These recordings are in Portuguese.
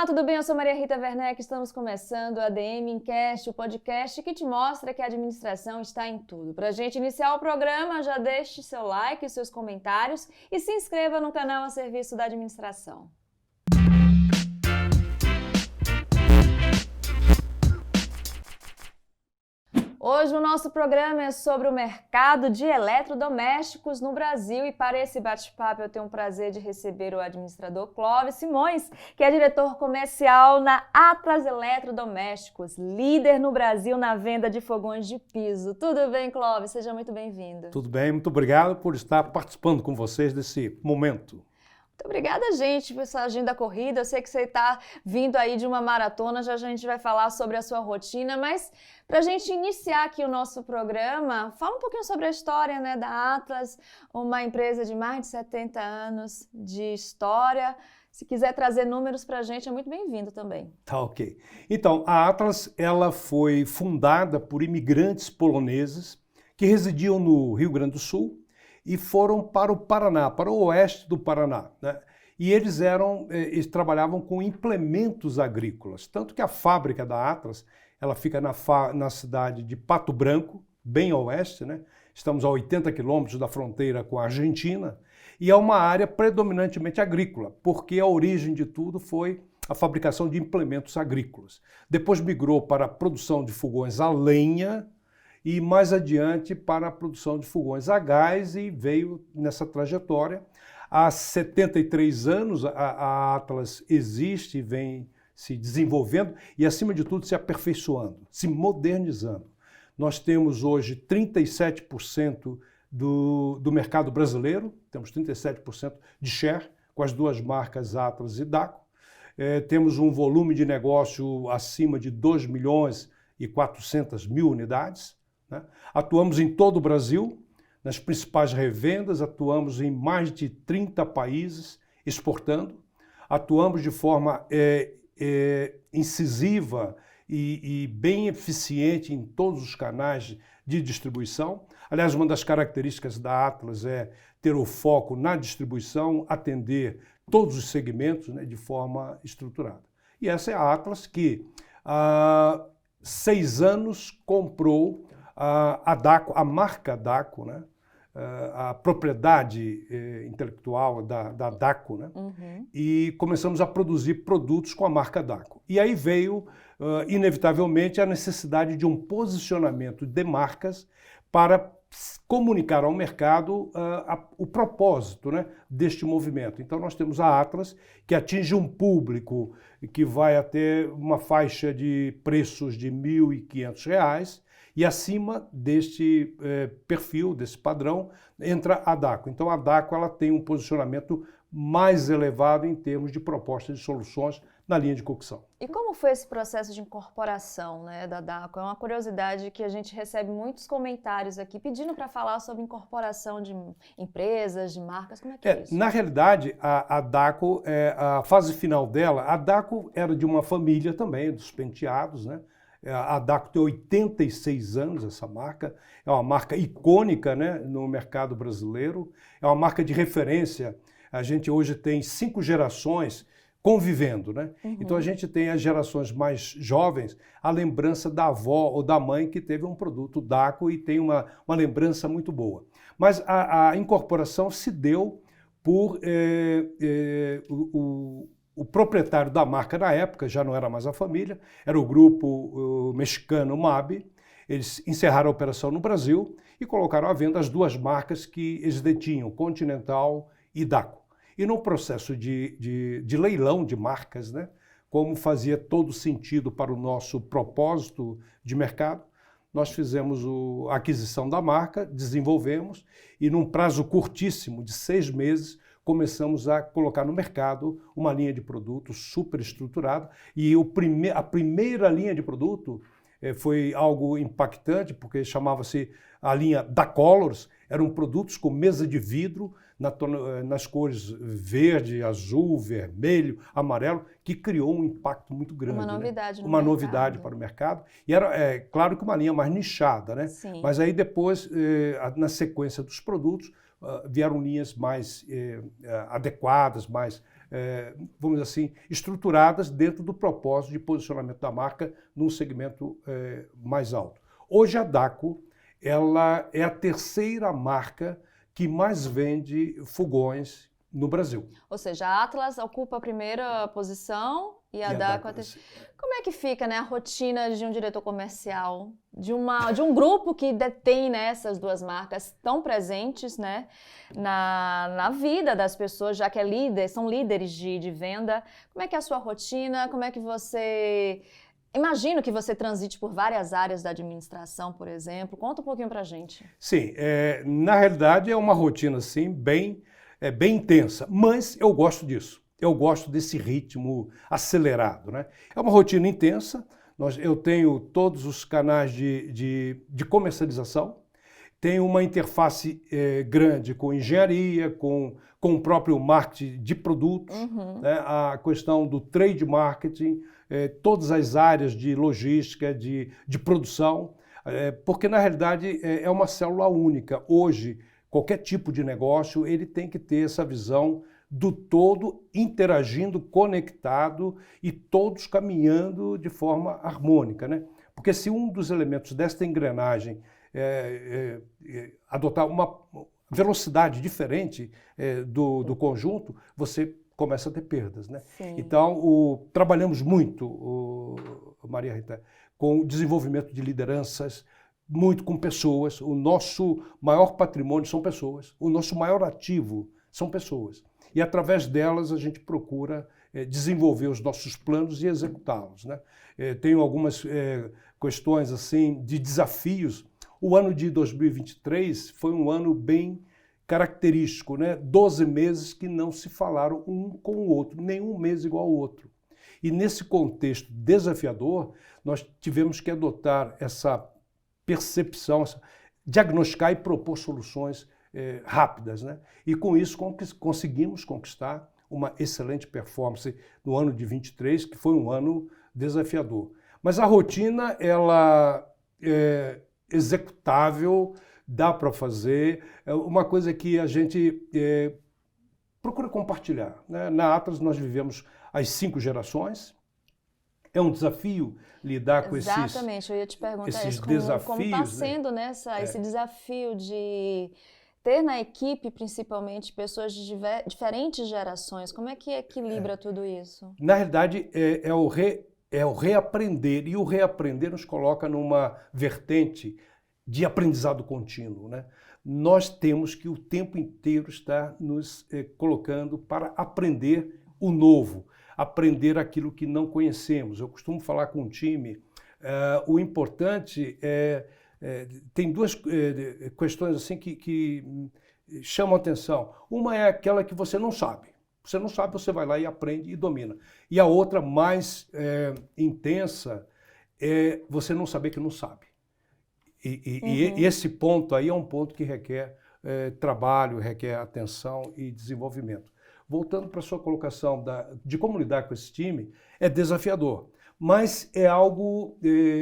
Olá, tudo bem? Eu sou Maria Rita Werneck, estamos começando o ADM Incast, o podcast que te mostra que a administração está em tudo. Para a gente iniciar o programa, já deixe seu like, seus comentários e se inscreva no canal a serviço da administração. Hoje o nosso programa é sobre o mercado de eletrodomésticos no Brasil e para esse bate-papo eu tenho o prazer de receber o administrador Clóvis Simões, que é diretor comercial na Atlas Eletrodomésticos, líder no Brasil na venda de fogões de piso. Tudo bem, Clóvis? Seja muito bem-vindo. Tudo bem, muito obrigado por estar participando com vocês desse momento. Muito obrigada, gente, por essa agenda corrida. Eu sei que você está vindo aí de uma maratona, já a gente vai falar sobre a sua rotina, mas para a gente iniciar aqui o nosso programa, fala um pouquinho sobre a história, né, da Atlas, uma empresa de mais de 70 anos de história. Se quiser trazer números para a gente, é muito bem-vindo também. Tá, ok. Então, a Atlas, ela foi fundada por imigrantes poloneses que residiam no Rio Grande do Sul e foram para o Paraná, para o oeste do Paraná, né? E eles trabalhavam com implementos agrícolas, tanto que a fábrica da Atlas, ela fica na cidade de Pato Branco, bem ao oeste, né? Estamos a 80 quilômetros da fronteira com a Argentina, e é uma área predominantemente agrícola, porque a origem de tudo foi a fabricação de implementos agrícolas. Depois migrou para a produção de fogões a lenha, e mais adiante para a produção de fogões a gás e veio nessa trajetória. Há 73 anos a Atlas existe e vem se desenvolvendo e, acima de tudo, se aperfeiçoando, se modernizando. Nós temos hoje 37% do mercado brasileiro, temos 37% de share com as duas marcas Atlas e Dacco. Temos um volume de negócio acima de 2.400.000 unidades. Né? Atuamos em todo o Brasil, nas principais revendas, atuamos em mais de 30 países exportando, atuamos de forma incisiva e bem eficiente em todos os canais de distribuição. Aliás, uma das características da Atlas é ter o foco na distribuição, atender todos os segmentos, né, de forma estruturada. E essa é a Atlas que há 6 anos comprou a Dacco, a marca Dacco, né? A propriedade intelectual da Dacco, né? Uhum. E começamos a produzir produtos com a marca Dacco. E aí veio, inevitavelmente, a necessidade de um posicionamento de marcas para comunicar ao mercado o propósito, né, deste movimento. Então nós temos a Atlas, que atinge um público que vai até uma faixa de preços de R$ 1.500, e acima deste perfil, desse padrão, entra a Dacco. Então a Dacco ela tem um posicionamento mais elevado em termos de propostas de soluções na linha de cocção. E como foi esse processo de incorporação, né, da Dacco? É uma curiosidade que a gente recebe muitos comentários aqui pedindo para falar sobre incorporação de empresas, de marcas. Como é que é isso? Na realidade, a Dacco, a fase final dela, a Dacco era de uma família também, dos Penteados, né? A Dacco tem 86 anos, essa marca, é uma marca icônica, né, no mercado brasileiro, é uma marca de referência. A gente hoje tem 5 gerações convivendo, né? Uhum. Então a gente tem as gerações mais jovens, a lembrança da avó ou da mãe que teve um produto Dacco e tem uma lembrança muito boa. Mas a incorporação se deu por o proprietário da marca na época, já não era mais a família, era o grupo mexicano MAB. Eles encerraram a operação no Brasil e colocaram à venda as duas marcas que eles detinham, Continental e Dacco. E no processo de leilão de marcas, né, como fazia todo sentido para o nosso propósito de mercado, nós fizemos a aquisição da marca, desenvolvemos e num prazo curtíssimo de 6 meses, começamos a colocar no mercado uma linha de produto super estruturada e a primeira linha de produto foi algo impactante, porque chamava-se a linha Dacolors, eram produtos com mesa de vidro nas cores verde, azul, vermelho, amarelo, que criou um impacto muito grande. Uma novidade, né? Uma novidade para o mercado. E era, claro que uma linha mais nichada, né? Sim. Mas aí depois, na sequência dos produtos, vieram linhas mais adequadas, mais vamos dizer assim, estruturadas dentro do propósito de posicionamento da marca num segmento mais alto. Hoje a Dacko, ela é a terceira marca que mais vende fogões no Brasil. Ou seja, a Atlas ocupa a primeira posição e a Dacko a terceira. Como é que fica, né, a rotina de um diretor comercial, de um grupo que detém, né, essas duas marcas tão presentes, né, na vida das pessoas, já que são líderes de venda? Como é que é a sua rotina? Como é que você... Imagino que você transite por várias áreas da administração, por exemplo. Conta um pouquinho pra gente. Sim, na realidade é uma rotina assim, bem intensa, mas eu gosto disso. Eu gosto desse ritmo acelerado, né? É uma rotina intensa. Eu tenho todos os canais de comercialização, tenho uma interface grande com engenharia, com o próprio marketing de produtos, né? A questão do trade marketing, todas as áreas de logística, de produção, porque na realidade é uma célula única. Hoje, qualquer tipo de negócio, ele tem que ter essa visão do todo interagindo, conectado e todos caminhando de forma harmônica, né? Porque se um dos elementos desta engrenagem adotar uma velocidade diferente do conjunto, você começa a ter perdas, né? Sim. Então, trabalhamos muito, Maria Rita, com o desenvolvimento de lideranças, muito com pessoas. O nosso maior patrimônio são pessoas, o nosso maior ativo são pessoas. E através delas a gente procura desenvolver os nossos planos e executá-los, né? Tenho algumas questões assim de desafios. O ano de 2023 foi um ano bem característico, né? 12 meses que não se falaram um com o outro, nenhum mês igual ao outro. E nesse contexto desafiador, nós tivemos que adotar essa percepção, diagnosticar e propor soluções rápidas, né? E com isso conseguimos conquistar uma excelente performance no ano de 23, que foi um ano desafiador. Mas a rotina, ela é executável, dá para fazer, é uma coisa que a gente procura compartilhar, né? Na Atlas nós vivemos as 5 gerações. É um desafio lidar com Exatamente, eu ia te perguntar isso, desafios. Como está sendo, né, esse desafio de ter na equipe, principalmente, pessoas de diferentes gerações. Como é que equilibra tudo isso? Na realidade, é o reaprender, e o reaprender nos coloca numa vertente de aprendizado contínuo, né? Nós temos que o tempo inteiro estar nos colocando para aprender o novo, aprender aquilo que não conhecemos. Eu costumo falar com o time, o importante tem duas questões assim que chamam a atenção. Uma é aquela que você não sabe. Você não sabe, você vai lá e aprende e domina. E a outra, mais intensa, é você não saber que não sabe. E esse ponto aí é um ponto que requer trabalho, requer atenção e desenvolvimento. Voltando para a sua colocação de como lidar com esse time, é desafiador, mas é algo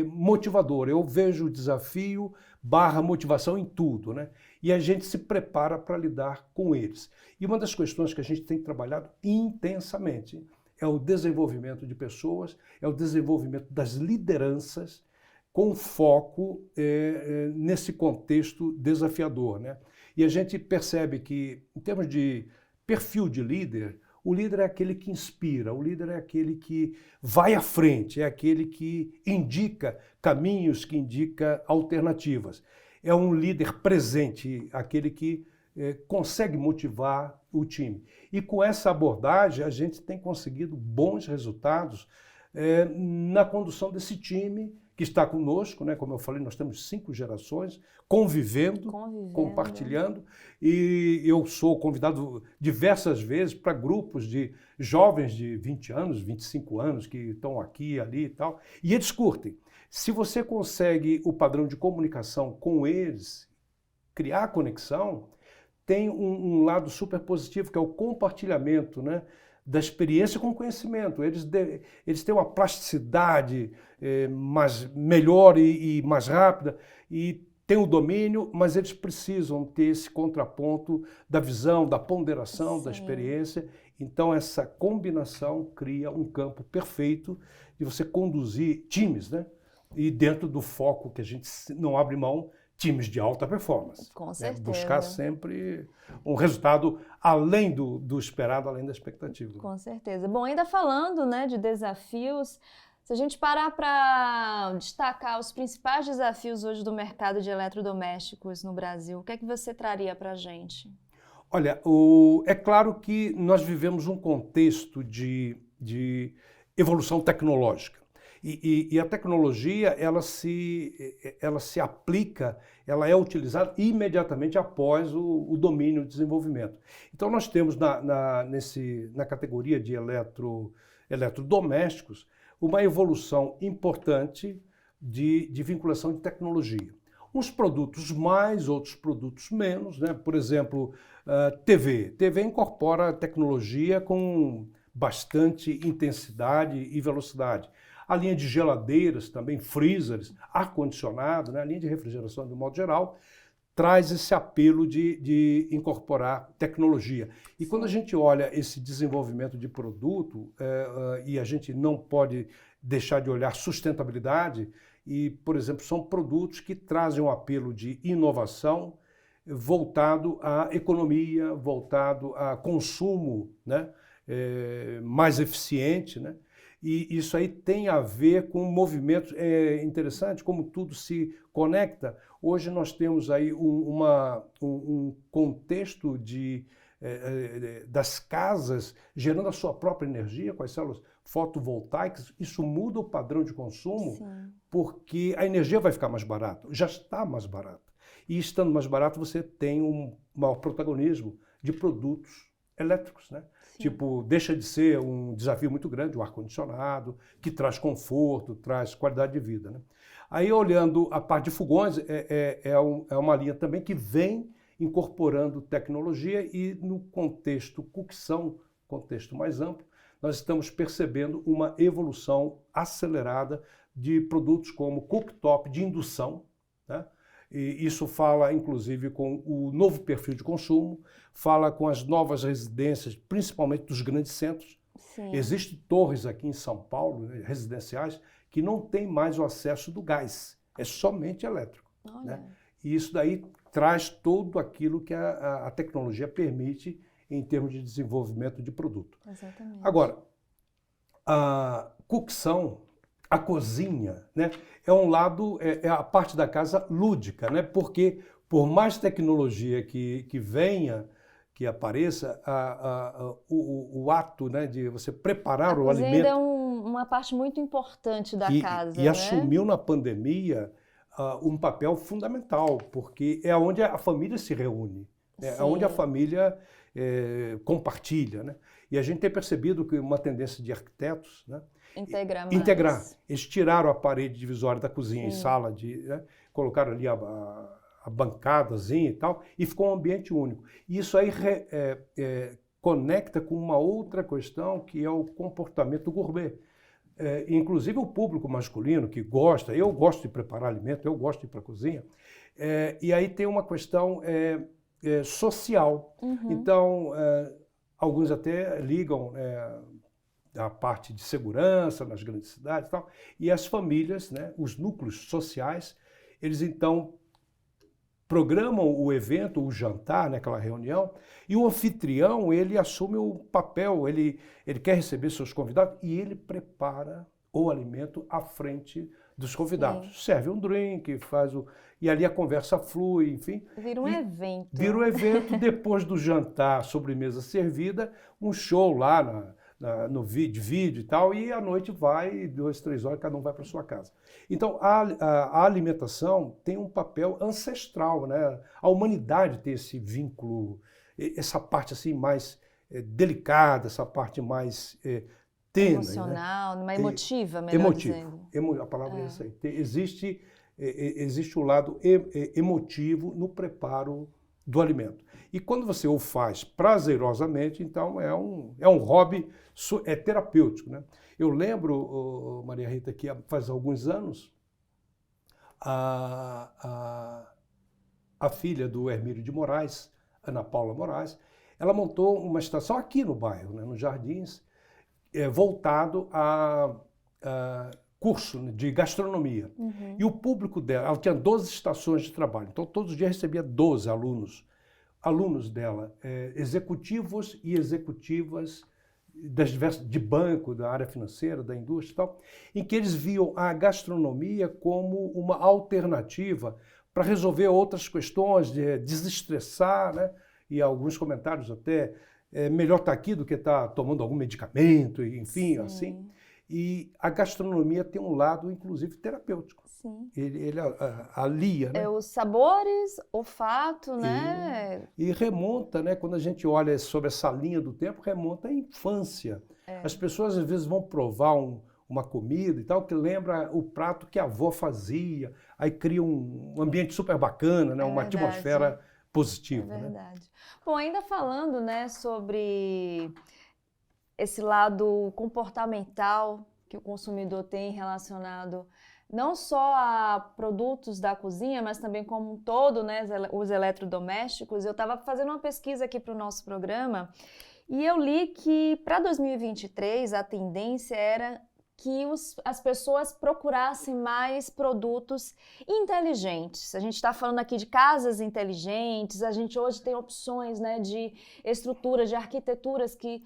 motivador. Eu vejo o desafio / motivação em tudo, né? E a gente se prepara para lidar com eles. E uma das questões que a gente tem trabalhado intensamente é o desenvolvimento de pessoas, é o desenvolvimento das lideranças, com foco nesse contexto desafiador, né? E a gente percebe que, em termos de perfil de líder, o líder é aquele que inspira, o líder é aquele que vai à frente, é aquele que indica caminhos, que indica alternativas. É um líder presente, aquele que consegue motivar o time. E com essa abordagem, a gente tem conseguido bons resultados na condução desse time que está conosco, né? Como eu falei, nós temos 5 gerações convivendo, compartilhando, e eu sou convidado diversas vezes para grupos de jovens de 20 anos, 25 anos, que estão aqui, ali e tal, e eles curtem. Se você consegue o padrão de comunicação com eles, criar conexão, tem um lado super positivo, que é o compartilhamento, né, da experiência com conhecimento. Eles têm uma plasticidade melhor e mais rápida, e têm o domínio, mas eles precisam ter esse contraponto da visão, da ponderação, da experiência, Então, essa combinação cria um campo perfeito de você conduzir times, né? E dentro do foco que a gente não abre mão, times de alta performance. Com Né? certeza. Buscar sempre um resultado além do esperado, além da expectativa. Com certeza. Bom, ainda falando, né, de desafios, se a gente parar para destacar os principais desafios hoje do mercado de eletrodomésticos no Brasil, o que é que você traria para a gente? Olha, é claro que nós vivemos um contexto de evolução tecnológica. E a tecnologia, ela se aplica, ela é utilizada imediatamente após o domínio e o desenvolvimento. Então, nós temos na categoria de eletrodomésticos uma evolução importante de vinculação de tecnologia. Uns produtos mais, outros produtos menos, né? Por exemplo, TV. TV incorpora tecnologia com bastante intensidade e velocidade. A linha de geladeiras, também freezers, ar-condicionado, né? A linha de refrigeração de modo geral, traz esse apelo de incorporar tecnologia. E quando a gente olha esse desenvolvimento de produto, e a gente não pode deixar de olhar sustentabilidade, e, por exemplo, são produtos que trazem um apelo de inovação voltado à economia, voltado a consumo, né? Mais eficiente, né? E isso aí tem a ver com movimentos. É interessante como tudo se conecta. Hoje nós temos aí um contexto das casas gerando a sua própria energia com as células fotovoltaicas. Isso muda o padrão de consumo. Sim. Porque a energia vai ficar mais barata, já está mais barata. E estando mais barato, você tem um maior protagonismo de produtos elétricos, né? Sim. Tipo, deixa de ser um desafio muito grande o ar-condicionado, que traz conforto, traz qualidade de vida, né? Aí, olhando a parte de fogões, é uma linha também que vem incorporando tecnologia e no contexto cocção, contexto mais amplo, nós estamos percebendo uma evolução acelerada de produtos como cooktop de indução, né? E isso fala, inclusive, com o novo perfil de consumo, fala com as novas residências, principalmente dos grandes centros. Sim. Existem torres aqui em São Paulo, né, residenciais, que não tem mais o acesso do gás, é somente elétrico. Né? E isso daí traz tudo aquilo que a tecnologia permite em termos de desenvolvimento de produto. Exatamente. Agora, a cocção, a cozinha, né, é um lado, é a parte da casa lúdica, né, porque por mais tecnologia que venha, que apareça, o ato, né, de você preparar o alimento... A cozinha é uma parte muito importante da casa, e né? assumiu na pandemia um papel fundamental, porque é onde a família se reúne, é onde a família compartilha, né? E a gente tem percebido que uma tendência de arquitetos, né, integrar. Eles tiraram a parede divisória da cozinha e sala, né, colocaram ali a bancadazinha e tal, e ficou um ambiente único. E isso aí conecta com uma outra questão, que é o comportamento gourmet. Inclusive o público masculino que gosta, eu gosto de preparar alimento, eu gosto de ir para a cozinha, e aí tem uma questão social. Uhum. Então, alguns até ligam a parte de segurança nas grandes cidades e tal, e as famílias, né, os núcleos sociais, eles então programam o evento, o jantar, né, aquela reunião, e o anfitrião, ele assume o papel, ele quer receber seus convidados e ele prepara o alimento à frente dos convidados. Sim. Serve um drink, e ali a conversa flui, enfim. Vira um evento. Vira um evento, depois do jantar, sobremesa servida, um show lá no vídeo e tal, e à noite vai, 2, 3 horas, cada um vai para sua casa. Então, a alimentação tem um papel ancestral, né? A humanidade tem esse vínculo, essa parte assim mais delicada, essa parte mais tênue, emocional, né? Mais emotiva, melhor emotivo. dizendo. A palavra é essa aí. Existe o lado emotivo no preparo do alimento. E quando você o faz prazerosamente, então é um hobby, é terapêutico, né? Eu lembro, Maria Rita, que faz alguns anos, a filha do Hermílio de Moraes, Ana Paula Moraes, ela montou uma estação aqui no bairro, né, nos Jardins, voltado a curso de gastronomia. E o público dela, ela tinha 12 estações de trabalho, então todos os dias recebia 12 alunos dela, executivos e executivas de banco, da área financeira, da indústria e tal, em que eles viam a gastronomia como uma alternativa para resolver outras questões, de desestressar, né? E alguns comentários até, melhor estar aqui do que estar tomando algum medicamento, enfim, Sim. assim. E a gastronomia tem um lado, inclusive, terapêutico. Sim. Ele alia, né? Os sabores, olfato, né? E remonta, né? Quando a gente olha sobre essa linha do tempo, remonta à infância. As pessoas, às vezes, vão provar uma comida e tal, que lembra o prato que a avó fazia, aí cria um ambiente super bacana, né? Uma atmosfera positiva. É verdade. Né? Bom, ainda falando, né, sobre esse lado comportamental que o consumidor tem relacionado não só a produtos da cozinha, mas também como um todo, né, os eletrodomésticos. Eu estava fazendo uma pesquisa aqui para o nosso programa e eu li que para 2023 a tendência era que as pessoas procurassem mais produtos inteligentes. A gente está falando aqui de casas inteligentes, a gente hoje tem opções, né, de estruturas, de arquiteturas que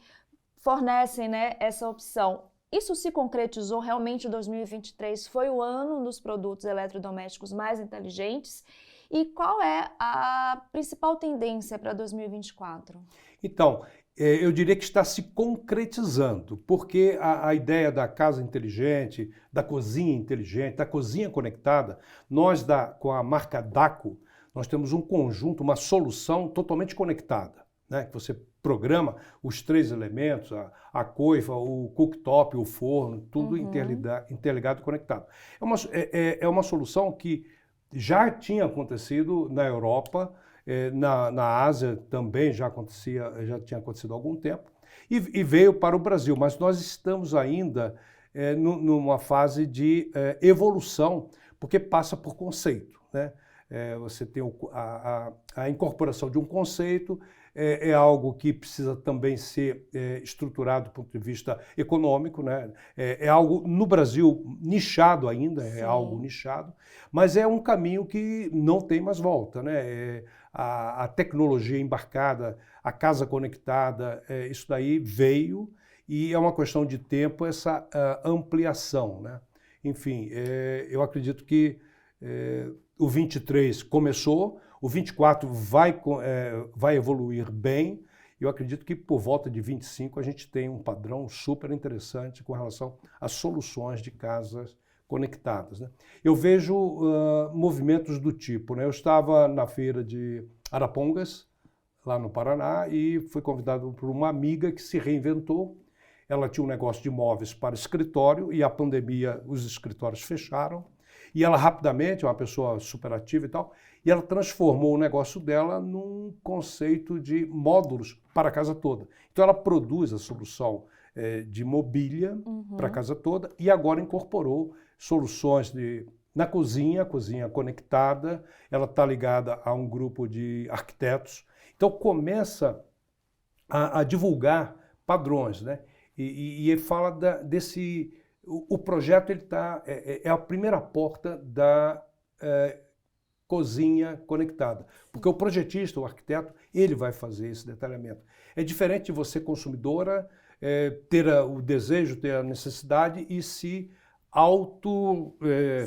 fornecem, né, essa opção. Isso se concretizou realmente em 2023, foi o ano dos produtos eletrodomésticos mais inteligentes. E qual é a principal tendência para 2024? Então, eu diria que está se concretizando, porque a ideia da casa inteligente, da cozinha inteligente, da cozinha conectada, nós com a marca Daco, nós temos um conjunto, uma solução totalmente conectada, né? Que você programa os 3 elementos, a coifa, o cooktop, o forno, tudo interligado e conectado. É uma solução que já tinha acontecido na Europa, na Ásia também já tinha acontecido há algum tempo, e veio para o Brasil, mas nós estamos ainda numa fase de evolução, porque passa por conceito, né? Você tem a incorporação de um conceito, é algo que precisa também ser estruturado do ponto de vista econômico, né? É algo, no Brasil, nichado ainda, é algo nichado, mas é um caminho que não tem mais volta, né? A tecnologia embarcada, a casa conectada, isso daí veio e é uma questão de tempo essa ampliação, né? Enfim, eu acredito que o 23 começou, o 24 vai evoluir bem. Eu acredito que por volta de 25 a gente tem um padrão super interessante com relação às soluções de casas conectadas, né? Eu vejo movimentos do tipo, né? Eu estava na feira de Arapongas, lá no Paraná, e fui convidado por uma amiga que se reinventou. Ela tinha um negócio de móveis para escritório e a pandemia, os escritórios fecharam. E ela rapidamente, uma pessoa super ativa e tal, e ela transformou o negócio dela num conceito de módulos para a casa toda. Então ela produz a solução de mobília para a casa toda e agora incorporou soluções na cozinha, cozinha conectada, ela está ligada a um grupo de arquitetos. Então começa a divulgar padrões, né? E ele fala desse... O projeto é a primeira porta da cozinha conectada, porque o projetista, o arquiteto, ele vai fazer esse detalhamento. É diferente de você, consumidora, ter o desejo, ter a necessidade e se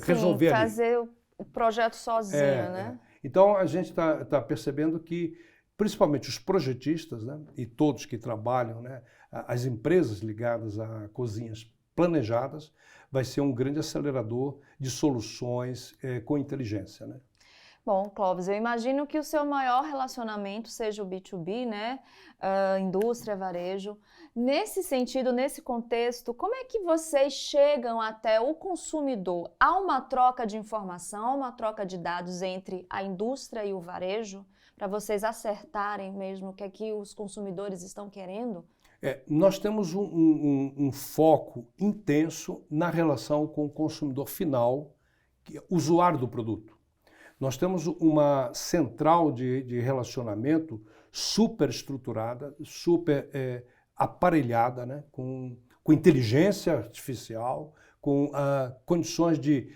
resolver ali. Fazer o projeto sozinho, né? Então a gente está percebendo que, principalmente os projetistas, né, e todos que trabalham, né, as empresas ligadas a cozinhas planejadas, vai ser um grande acelerador de soluções com inteligência, né? Bom, Clóvis, eu imagino que o seu maior relacionamento seja o B2B, né? Indústria, varejo. Nesse sentido, nesse contexto, como é que vocês chegam até o consumidor? Há uma troca de informação, uma troca de dados entre a indústria e o varejo, para vocês acertarem mesmo o que é que os consumidores estão querendo? Nós temos um foco intenso na relação com o consumidor final, usuário do produto. Nós temos uma central de relacionamento super estruturada, super aparelhada, né? Com inteligência artificial, com condições de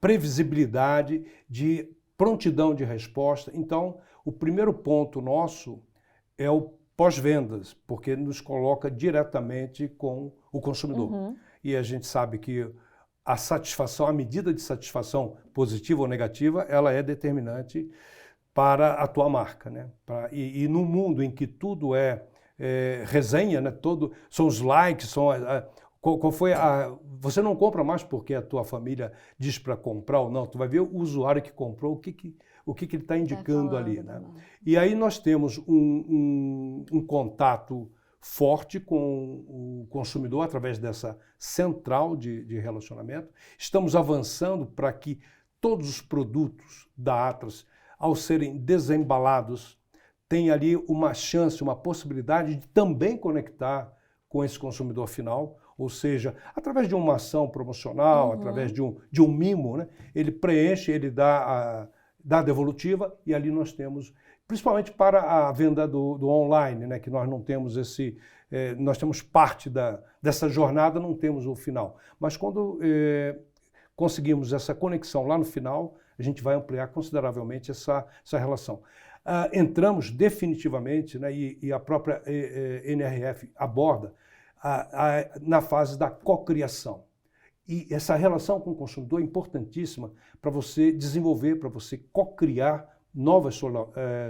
previsibilidade, de prontidão de resposta. Então, o primeiro ponto nosso é o pós-vendas, porque nos coloca diretamente com o consumidor. Uhum. E a gente sabe que a satisfação, a medida de satisfação positiva ou negativa, ela é determinante para a tua marca, né? E num mundo em que tudo é resenha, né? São os likes, qual foi você não compra mais porque a tua família diz para comprar ou não, tu vai ver o usuário que comprou, o que ele está indicando ali, né? E aí nós temos um contato forte com o consumidor através dessa central de relacionamento. Estamos avançando para que todos os produtos da Atlas, ao serem desembalados, tenham ali uma chance, uma possibilidade de também conectar com esse consumidor final, ou seja, através de uma ação promocional, através de um mimo, né? Ele preenche, ele dá a devolutiva e ali nós temos, principalmente para a venda do online, né? Que nós não temos nós temos parte dessa jornada, não temos o final. Mas quando conseguimos essa conexão lá no final, a gente vai ampliar consideravelmente essa relação. Entramos definitivamente, né, e a própria NRF aborda na fase da cocriação. E essa relação com o consumidor é importantíssima para você desenvolver, para você cocriar novas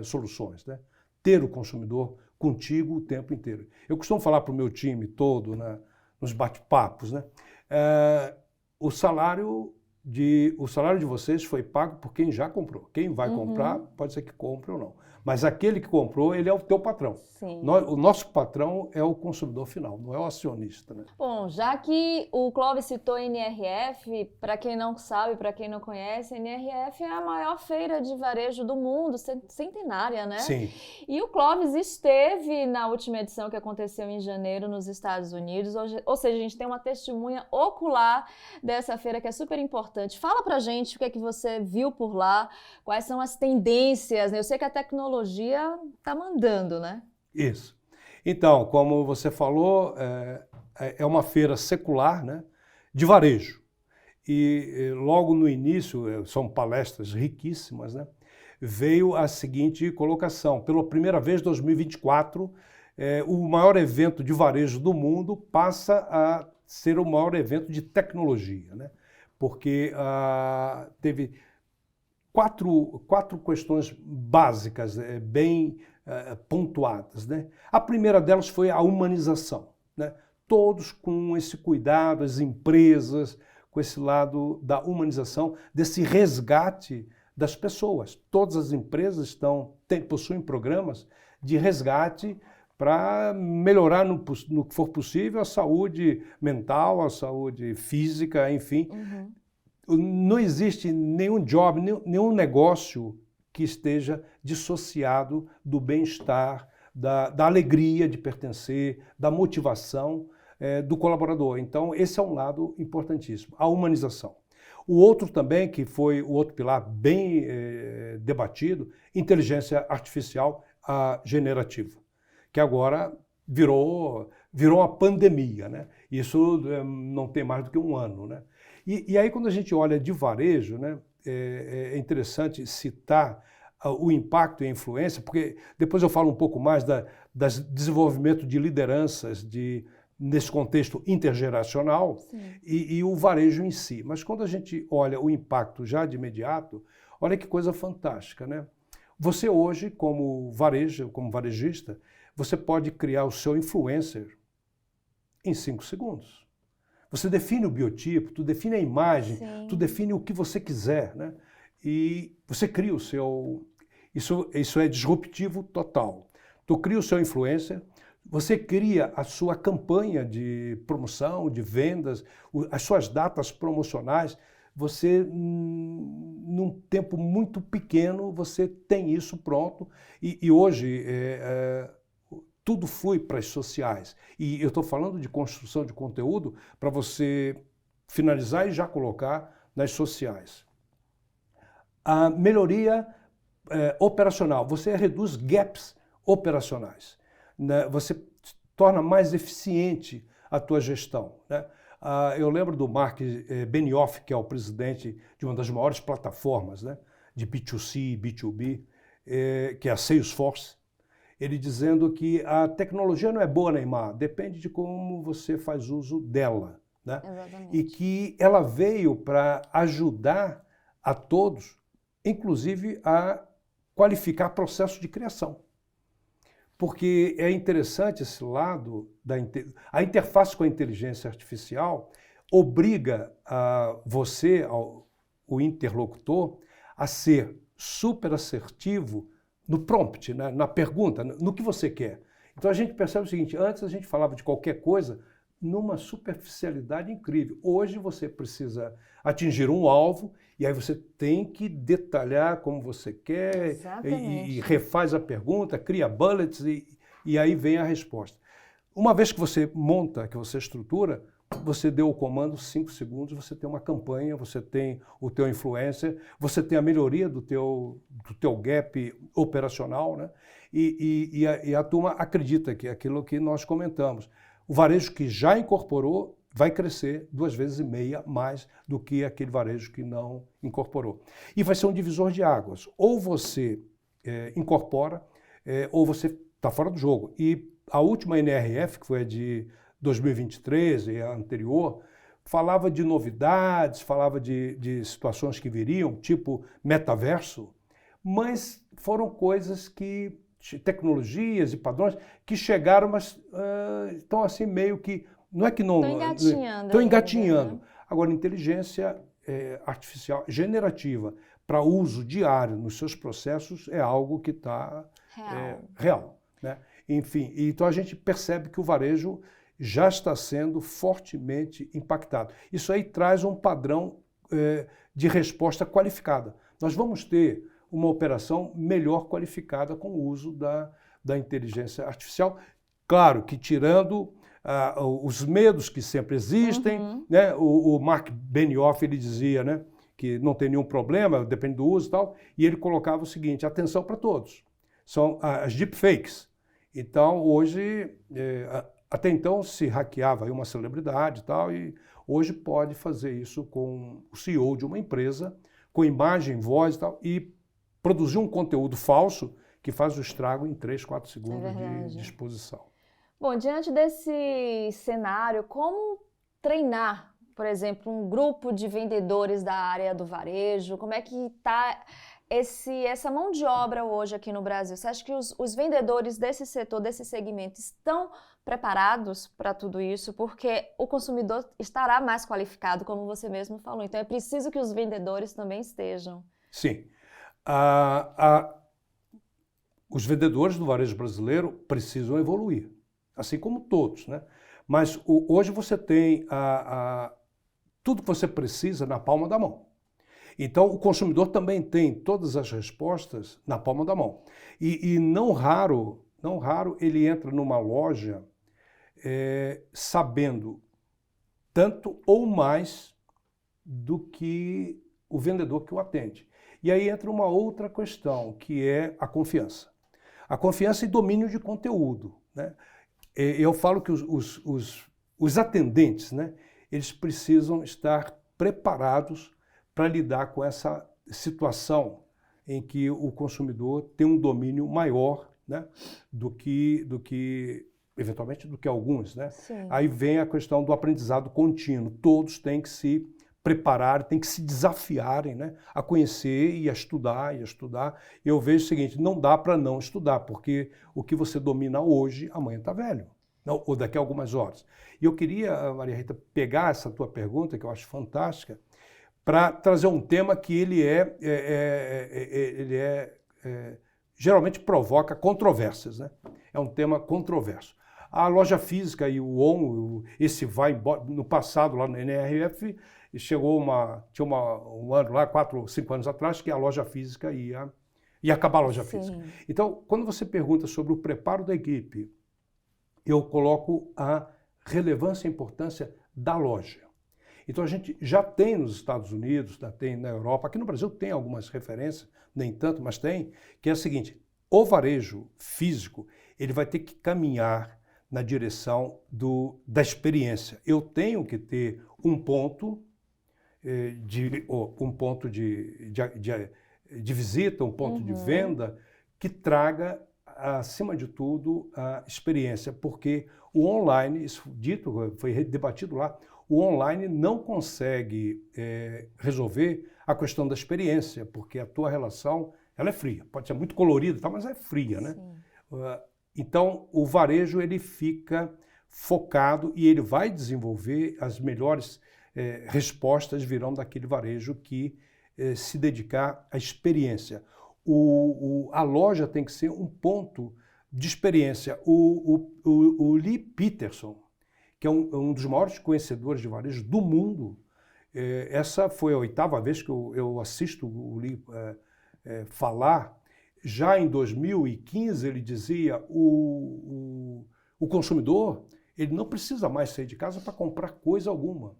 soluções, né? Ter o consumidor contigo o tempo inteiro. Eu costumo falar para o meu time todo, né, nos bate-papos, né? O salário de vocês foi pago por quem já comprou. Quem vai comprar, pode ser que compre ou não. Mas aquele que comprou, ele é o teu patrão. Sim. O nosso patrão é o consumidor final, não é o acionista, né? Bom, já que o Clóvis citou a NRF, para quem não sabe, para quem não conhece, a NRF é a maior feira de varejo do mundo, centenária, né? Sim. E o Clóvis esteve na última edição que aconteceu em janeiro nos Estados Unidos, ou seja, a gente tem uma testemunha ocular dessa feira que é super importante. Fala pra gente o que é que você viu por lá, quais são as tendências, né? Eu sei que a tecnologia tá mandando, né? Isso. Então, como você falou, é uma feira secular, né, de varejo. E logo no início, são palestras riquíssimas, né, veio a seguinte colocação. Pela primeira vez, em 2024, o maior evento de varejo do mundo passa a ser o maior evento de tecnologia, né, porque teve quatro questões básicas, bem pontuadas, né? A primeira delas foi a humanização, né? Todos com esse cuidado, as empresas, com esse lado da humanização, desse resgate das pessoas. Todas as empresas possuem programas de resgate para melhorar no que for possível a saúde mental, a saúde física, enfim. Não existe nenhum job, nenhum negócio que esteja dissociado do bem-estar, da alegria de pertencer, da motivação do colaborador. Então, esse é um lado importantíssimo, a humanização. O outro também, que foi o outro pilar bem debatido, inteligência artificial generativa, que agora virou uma pandemia, né? Isso não tem mais do que um ano, né? E aí, quando a gente olha de varejo, né, é interessante citar o impacto e a influência, porque depois eu falo um pouco mais das desenvolvimento de lideranças nesse contexto intergeracional e o varejo em si. Mas quando a gente olha o impacto já de imediato, olha que coisa fantástica, né? Você hoje, como varejista, você pode criar o seu influencer em 5 segundos. Você define o biotipo, tu define a imagem, tu define o que você quiser, né? E você cria o seu... Isso é disruptivo total. Tu cria o seu influencer, você cria a sua campanha de promoção, de vendas, as suas datas promocionais. Você, num tempo muito pequeno, você tem isso pronto. E hoje... tudo flui para as sociais. E eu estou falando de construção de conteúdo para você finalizar e já colocar nas sociais. A melhoria operacional, você reduz gaps operacionais, né? Você torna mais eficiente a tua gestão, né? Eu lembro do Mark Benioff, que é o presidente de uma das maiores plataformas, né, de B2C e B2B, que é a Salesforce, ele dizendo que a tecnologia não é boa nem má, depende de como você faz uso dela, né? Exatamente. E que ela veio para ajudar a todos, inclusive a qualificar processos de criação. Porque é interessante esse lado, a interface com a inteligência artificial obriga você, o interlocutor, a ser super assertivo no prompt, né, na pergunta, no que você quer. Então a gente percebe o seguinte, antes a gente falava de qualquer coisa numa superficialidade incrível. Hoje você precisa atingir um alvo e aí você tem que detalhar como você quer e refaz a pergunta, cria bullets e aí vem a resposta. Uma vez que você monta, que você estrutura, você deu o comando, 5 segundos, você tem uma campanha, você tem o teu influencer, você tem a melhoria do teu gap operacional, né? E a turma acredita que é aquilo que nós comentamos. O varejo que já incorporou vai crescer 2,5 vezes mais do que aquele varejo que não incorporou. E vai ser um divisor de águas. Ou você incorpora, ou você está fora do jogo. E a última NRF, que foi a de 2023 e a anterior, falava de novidades, falava de situações que viriam, tipo metaverso, mas foram coisas que, tecnologias e padrões, que chegaram, mas estão assim meio que, não é que não... Estão engatinhando. Né? Agora, inteligência artificial generativa para uso diário nos seus processos é algo que está real. Né? Enfim, então a gente percebe que o varejo já está sendo fortemente impactado. Isso aí traz um padrão de resposta qualificada. Nós vamos ter uma operação melhor qualificada com o uso da inteligência artificial. Claro que tirando os medos que sempre existem, né? O Mark Benioff, ele dizia, né, que não tem nenhum problema, depende do uso e tal, e ele colocava o seguinte, atenção para todos, são as deepfakes. Então, hoje, até então se hackeava aí uma celebridade e tal, e hoje pode fazer isso com o CEO de uma empresa, com imagem, voz e tal, e produzir um conteúdo falso que faz o estrago em 3, 4 segundos de exposição. Bom, diante desse cenário, como treinar, por exemplo, um grupo de vendedores da área do varejo? Como é que está essa mão de obra hoje aqui no Brasil? Você acha que os vendedores desse setor, desse segmento, estão preparados para tudo isso? Porque o consumidor estará mais qualificado, como você mesmo falou. Então é preciso que os vendedores também estejam. Sim. Os vendedores do varejo brasileiro precisam evoluir, assim como todos, né? Mas hoje você tem tudo que você precisa na palma da mão. Então o consumidor também tem todas as respostas na palma da mão. E não raro ele entra numa loja sabendo tanto ou mais do que o vendedor que o atende. E aí entra uma outra questão, que é a confiança. A confiança e domínio de conteúdo, né? Eu falo que os atendentes, né, eles precisam estar preparados para lidar com essa situação em que o consumidor tem um domínio maior, né, do que eventualmente, do que alguns, né? Sim. Aí vem a questão do aprendizado contínuo. Todos têm que se preparar, têm que se desafiarem, né, a conhecer e a estudar e a estudar. Eu vejo o seguinte, não dá para não estudar, porque o que você domina hoje, amanhã está velho, não, ou daqui a algumas horas. E eu queria, Maria Rita, pegar essa tua pergunta, que eu acho fantástica, para trazer um tema que ele geralmente provoca controvérsias, né? É um tema controverso. A loja física e o ON, esse vai embora, no passado, lá no NRF, chegou tinha um ano lá, 4 ou 5 anos atrás, que a loja física ia acabar a loja física. Então, quando você pergunta sobre o preparo da equipe, eu coloco a relevância e importância da loja. Então a gente já tem nos Estados Unidos, já tem na Europa, aqui no Brasil tem algumas referências, nem tanto, mas tem, que é o seguinte, o varejo físico, ele vai ter que caminhar na direção da experiência. Eu tenho que ter um ponto de visita, um ponto de venda que traga, acima de tudo, a experiência, porque o online, isso dito, foi debatido lá, o online não consegue resolver a questão da experiência, porque a tua relação ela é fria. Pode ser muito colorida, mas é fria, né? Então, o varejo ele fica focado e ele vai desenvolver as melhores respostas virão daquele varejo que se dedicar à experiência. A loja tem que ser um ponto de experiência. O Lee Peterson, que é um dos maiores conhecedores de varejo do mundo, essa foi a 8ª vez que eu assisto o Lee falar. Já em 2015 ele dizia o consumidor ele não precisa mais sair de casa para comprar coisa alguma.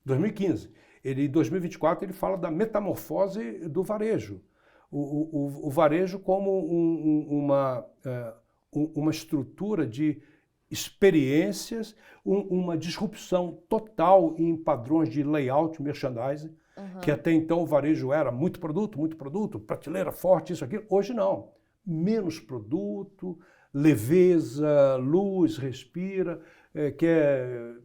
2015. Em 2024 ele fala da metamorfose do varejo. O varejo como uma estrutura de experiências, uma disrupção total em padrões de layout, merchandising, que até então o varejo era muito produto, prateleira forte, isso, aquilo. Hoje não. Menos produto, leveza, luz, respira,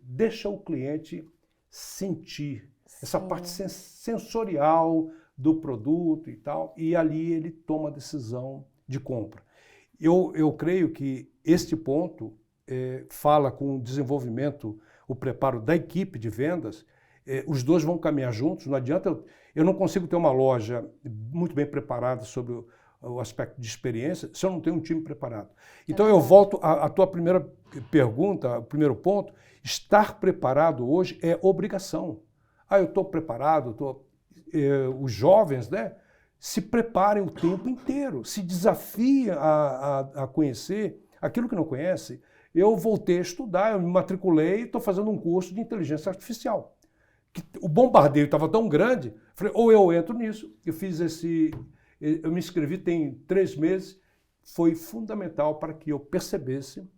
deixa o cliente sentir essa parte sensorial do produto e tal, e ali ele toma a decisão de compra. Eu creio que este ponto fala com o desenvolvimento, o preparo da equipe de vendas, os dois vão caminhar juntos, não adianta, eu não consigo ter uma loja muito bem preparada sobre o aspecto de experiência se eu não tenho um time preparado. Então eu volto à tua primeira pergunta, o primeiro ponto, estar preparado hoje é obrigação. Eu estou preparado, os jovens, né, se preparem o tempo inteiro, se desafiem a conhecer aquilo que não conhece. Eu voltei a estudar, eu me matriculei e estou fazendo um curso de inteligência artificial. O bombardeio estava tão grande, falei, ou eu entro nisso. Eu me inscrevi tem 3 meses, foi fundamental para que eu percebesse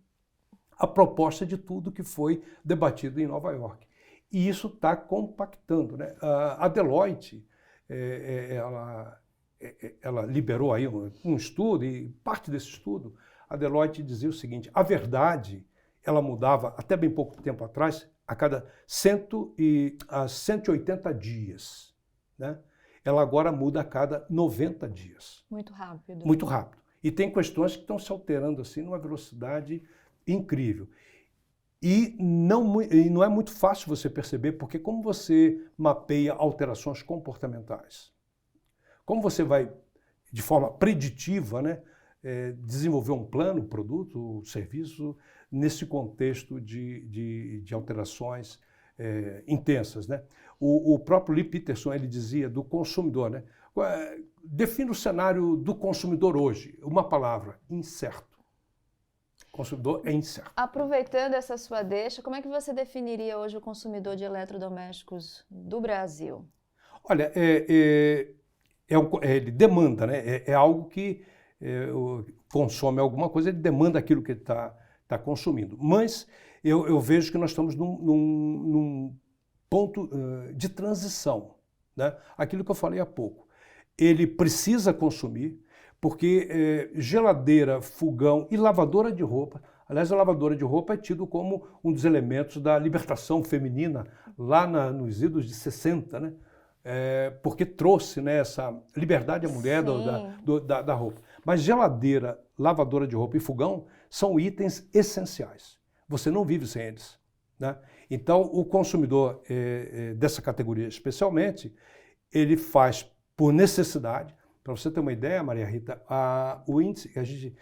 a proposta de tudo que foi debatido em Nova York. E isso está compactando, né? A Deloitte, ela liberou aí um estudo, e parte desse estudo, a Deloitte dizia o seguinte, a verdade, ela mudava até bem pouco tempo atrás, a cada 180 dias, né? Ela agora muda a cada 90 dias. Muito rápido. Muito rápido. E tem questões que estão se alterando assim numa velocidade incrível. E não é muito fácil você perceber, porque como você mapeia alterações comportamentais, como você vai, de forma preditiva, né, desenvolver um plano, um produto, um serviço, nesse contexto de alterações intensas, né? O próprio Lee Peterson, ele dizia do consumidor, né? Defina o cenário do consumidor hoje, uma palavra, incerto. O consumidor é incerto. Aproveitando essa sua deixa, como é que você definiria hoje o consumidor de eletrodomésticos do Brasil? Olha, ele demanda, né? É algo que consome alguma coisa, ele demanda aquilo que ele está consumindo. Mas eu vejo que nós estamos num ponto de transição, né? Aquilo que eu falei há pouco. Ele precisa consumir, porque geladeira, fogão e lavadora de roupa, aliás, a lavadora de roupa é tido como um dos elementos da libertação feminina lá nos idos de 60, né? Porque trouxe, né, essa liberdade à mulher da roupa. Mas geladeira, lavadora de roupa e fogão são itens essenciais. Você não vive sem eles, né? Então, o consumidor dessa categoria especialmente, ele faz por necessidade. Para você ter uma ideia, Maria Rita, o índice que a gente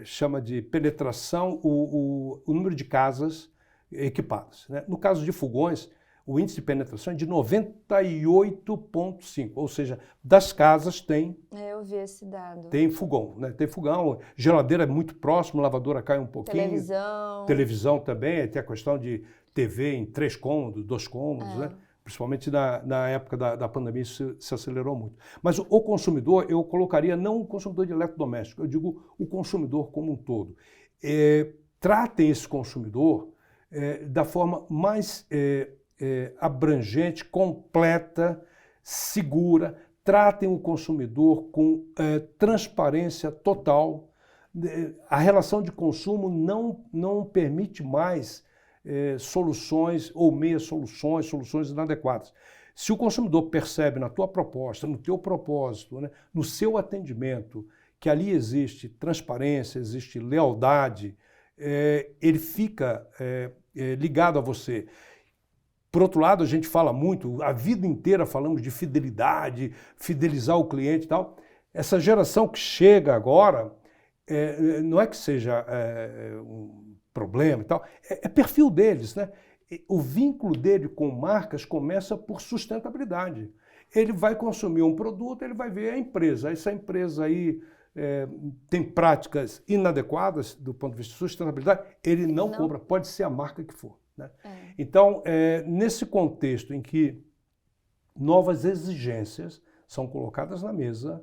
chama de penetração, o número de casas equipadas, né? No caso de fogões, o índice de penetração é de 98,5%, ou seja, das casas Eu vi esse dado. tem fogão, né? Tem fogão, geladeira é muito próximo, lavadora cai um pouquinho. Televisão também, tem a questão de TV em 3 cômodos, 2 cômodos, né? Principalmente na época da pandemia isso se acelerou muito. Mas o consumidor, eu colocaria não o consumidor de eletrodoméstico, eu digo o consumidor como um todo. Tratem esse consumidor da forma mais abrangente, completa, segura. Tratem o consumidor com transparência total. A relação de consumo não permite mais soluções ou meias soluções, soluções inadequadas. Se o consumidor percebe na tua proposta, no teu propósito, né, no seu atendimento, que ali existe transparência, existe lealdade, ele fica ligado a você. Por outro lado, a gente fala muito, a vida inteira falamos de fidelidade, fidelizar o cliente e tal. Essa geração que chega agora, não é que seja um problema e tal, é perfil deles, né? O vínculo dele com marcas começa por sustentabilidade. Ele vai consumir um produto, ele vai ver a empresa. Essa empresa aí tem práticas inadequadas do ponto de vista de sustentabilidade, ele não compra, pode ser a marca que for. Né? Então, nesse contexto em que novas exigências são colocadas na mesa,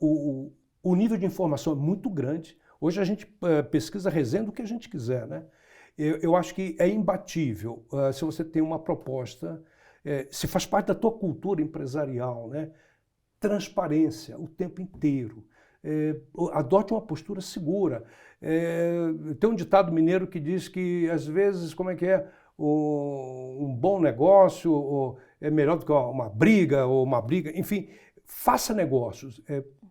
o nível de informação é muito grande. Hoje a gente pesquisa resenha do que a gente quiser. Né? Eu acho que é imbatível se você tem uma proposta, se faz parte da tua cultura empresarial, né? Transparência o tempo inteiro. Adote uma postura segura. Tem um ditado mineiro que diz que, às vezes, um bom negócio é melhor do que uma briga, enfim, faça negócios,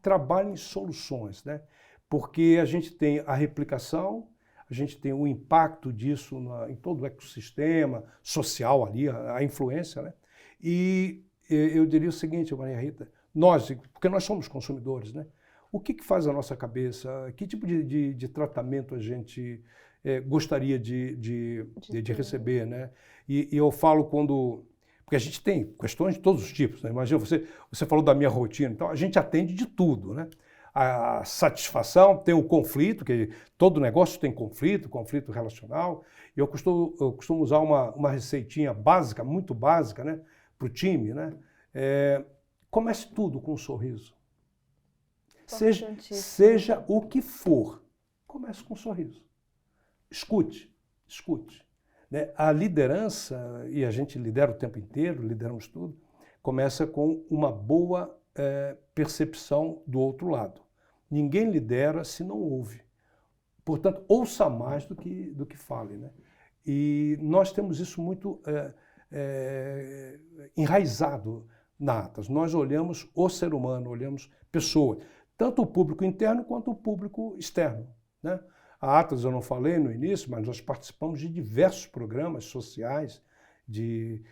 trabalhe em soluções, né? Porque a gente tem a replicação, a gente tem o impacto disso em todo o ecossistema social ali, a influência, né? E eu diria o seguinte, Maria Rita, porque nós somos consumidores, né? O que faz a nossa cabeça? Que tipo de tratamento a gente gostaria de receber, né? E eu falo porque a gente tem questões de todos os tipos, né? Imagina, você falou da minha rotina, então a gente atende de tudo, né? A satisfação, tem o conflito, que todo negócio tem conflito relacional. E eu costumo usar uma receitinha básica, muito básica, né? Para o time, né? Comece tudo com um sorriso. Seja o que for, comece com um sorriso. Escute. Né? A liderança, e a gente lidera o tempo inteiro, lideramos tudo, começa com uma boa percepção do outro lado. Ninguém lidera se não ouve. Portanto, ouça mais do que fale. Né? E nós temos isso muito enraizado na Atlas. Nós olhamos o ser humano, olhamos pessoas, tanto o público interno quanto o público externo. Né? A Atlas, eu não falei no início, mas nós participamos de diversos programas sociais, de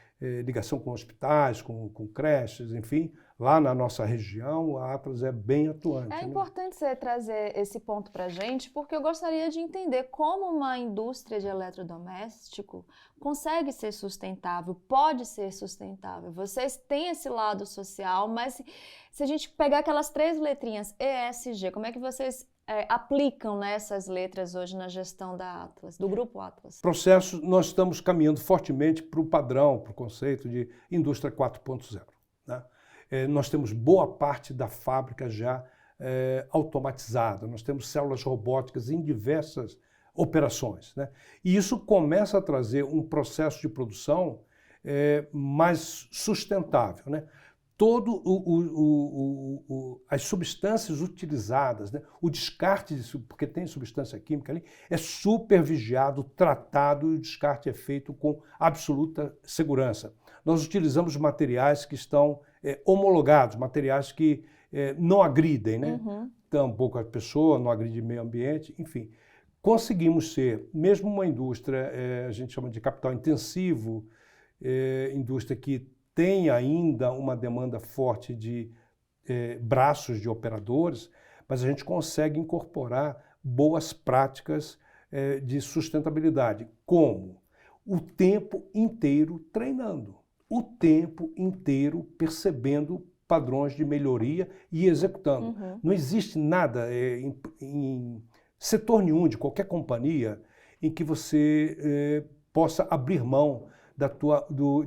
ligação com hospitais, com creches, enfim. Lá na nossa região, a Atlas é bem atuante. É importante você trazer esse ponto para a gente, porque eu gostaria de entender como uma indústria de eletrodoméstico consegue ser sustentável, pode ser sustentável. Vocês têm esse lado social, mas se a gente pegar aquelas 3 letrinhas, ESG, como é que vocês aplicam nessas letras hoje na gestão da Atlas, do Grupo Atlas? Processo, nós estamos caminhando fortemente para o padrão, para o conceito de indústria 4.0. Né? Nós temos boa parte da fábrica já automatizada, nós temos células robóticas em diversas operações. Né? E isso começa a trazer um processo de produção mais sustentável. Né? Todo as substâncias utilizadas, né? O descarte disso, porque tem substância química ali, é supervigiado, tratado e o descarte é feito com absoluta segurança. Nós utilizamos materiais que estão homologados, materiais que não agridem, né? Tampouco a pessoa, não agride o meio ambiente, enfim. Conseguimos ser, mesmo uma indústria, a gente chama de capital intensivo, indústria que tem ainda uma demanda forte de braços de operadores, mas a gente consegue incorporar boas práticas de sustentabilidade. Como? o tempo inteiro treinando, o tempo inteiro percebendo padrões de melhoria e executando. Não existe nada em setor nenhum de qualquer companhia em que você possa abrir mão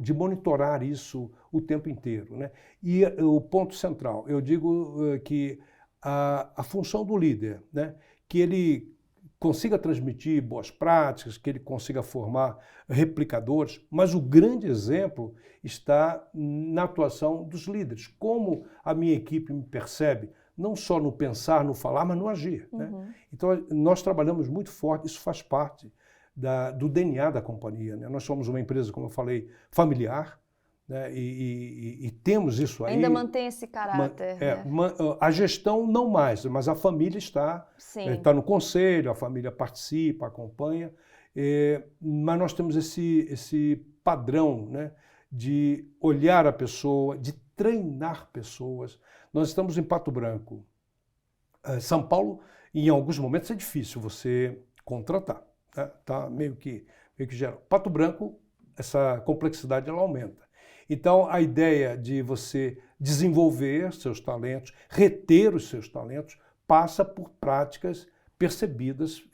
de monitorar isso o tempo inteiro, né? E o ponto central, eu digo que a função do líder, né? Que ele consiga transmitir boas práticas, que ele consiga formar replicadores, mas o grande exemplo está na atuação dos líderes. Como a minha equipe me percebe, não só no pensar, no falar, mas no agir, né? Então, nós trabalhamos muito forte, isso faz parte do DNA da companhia, né? Nós somos uma empresa, como eu falei, familiar, né? E temos isso aí. Ainda mantém esse caráter. A gestão não mais, mas a família está no conselho, a família participa, acompanha, mas nós temos esse padrão, né? De olhar a pessoa, de treinar pessoas. Nós estamos em Pato Branco. São Paulo, em alguns momentos é difícil você contratar. Tá meio que geral. Pato Branco, essa complexidade ela aumenta. Então, a ideia de você desenvolver seus talentos, reter os seus talentos, passa por práticas percebidas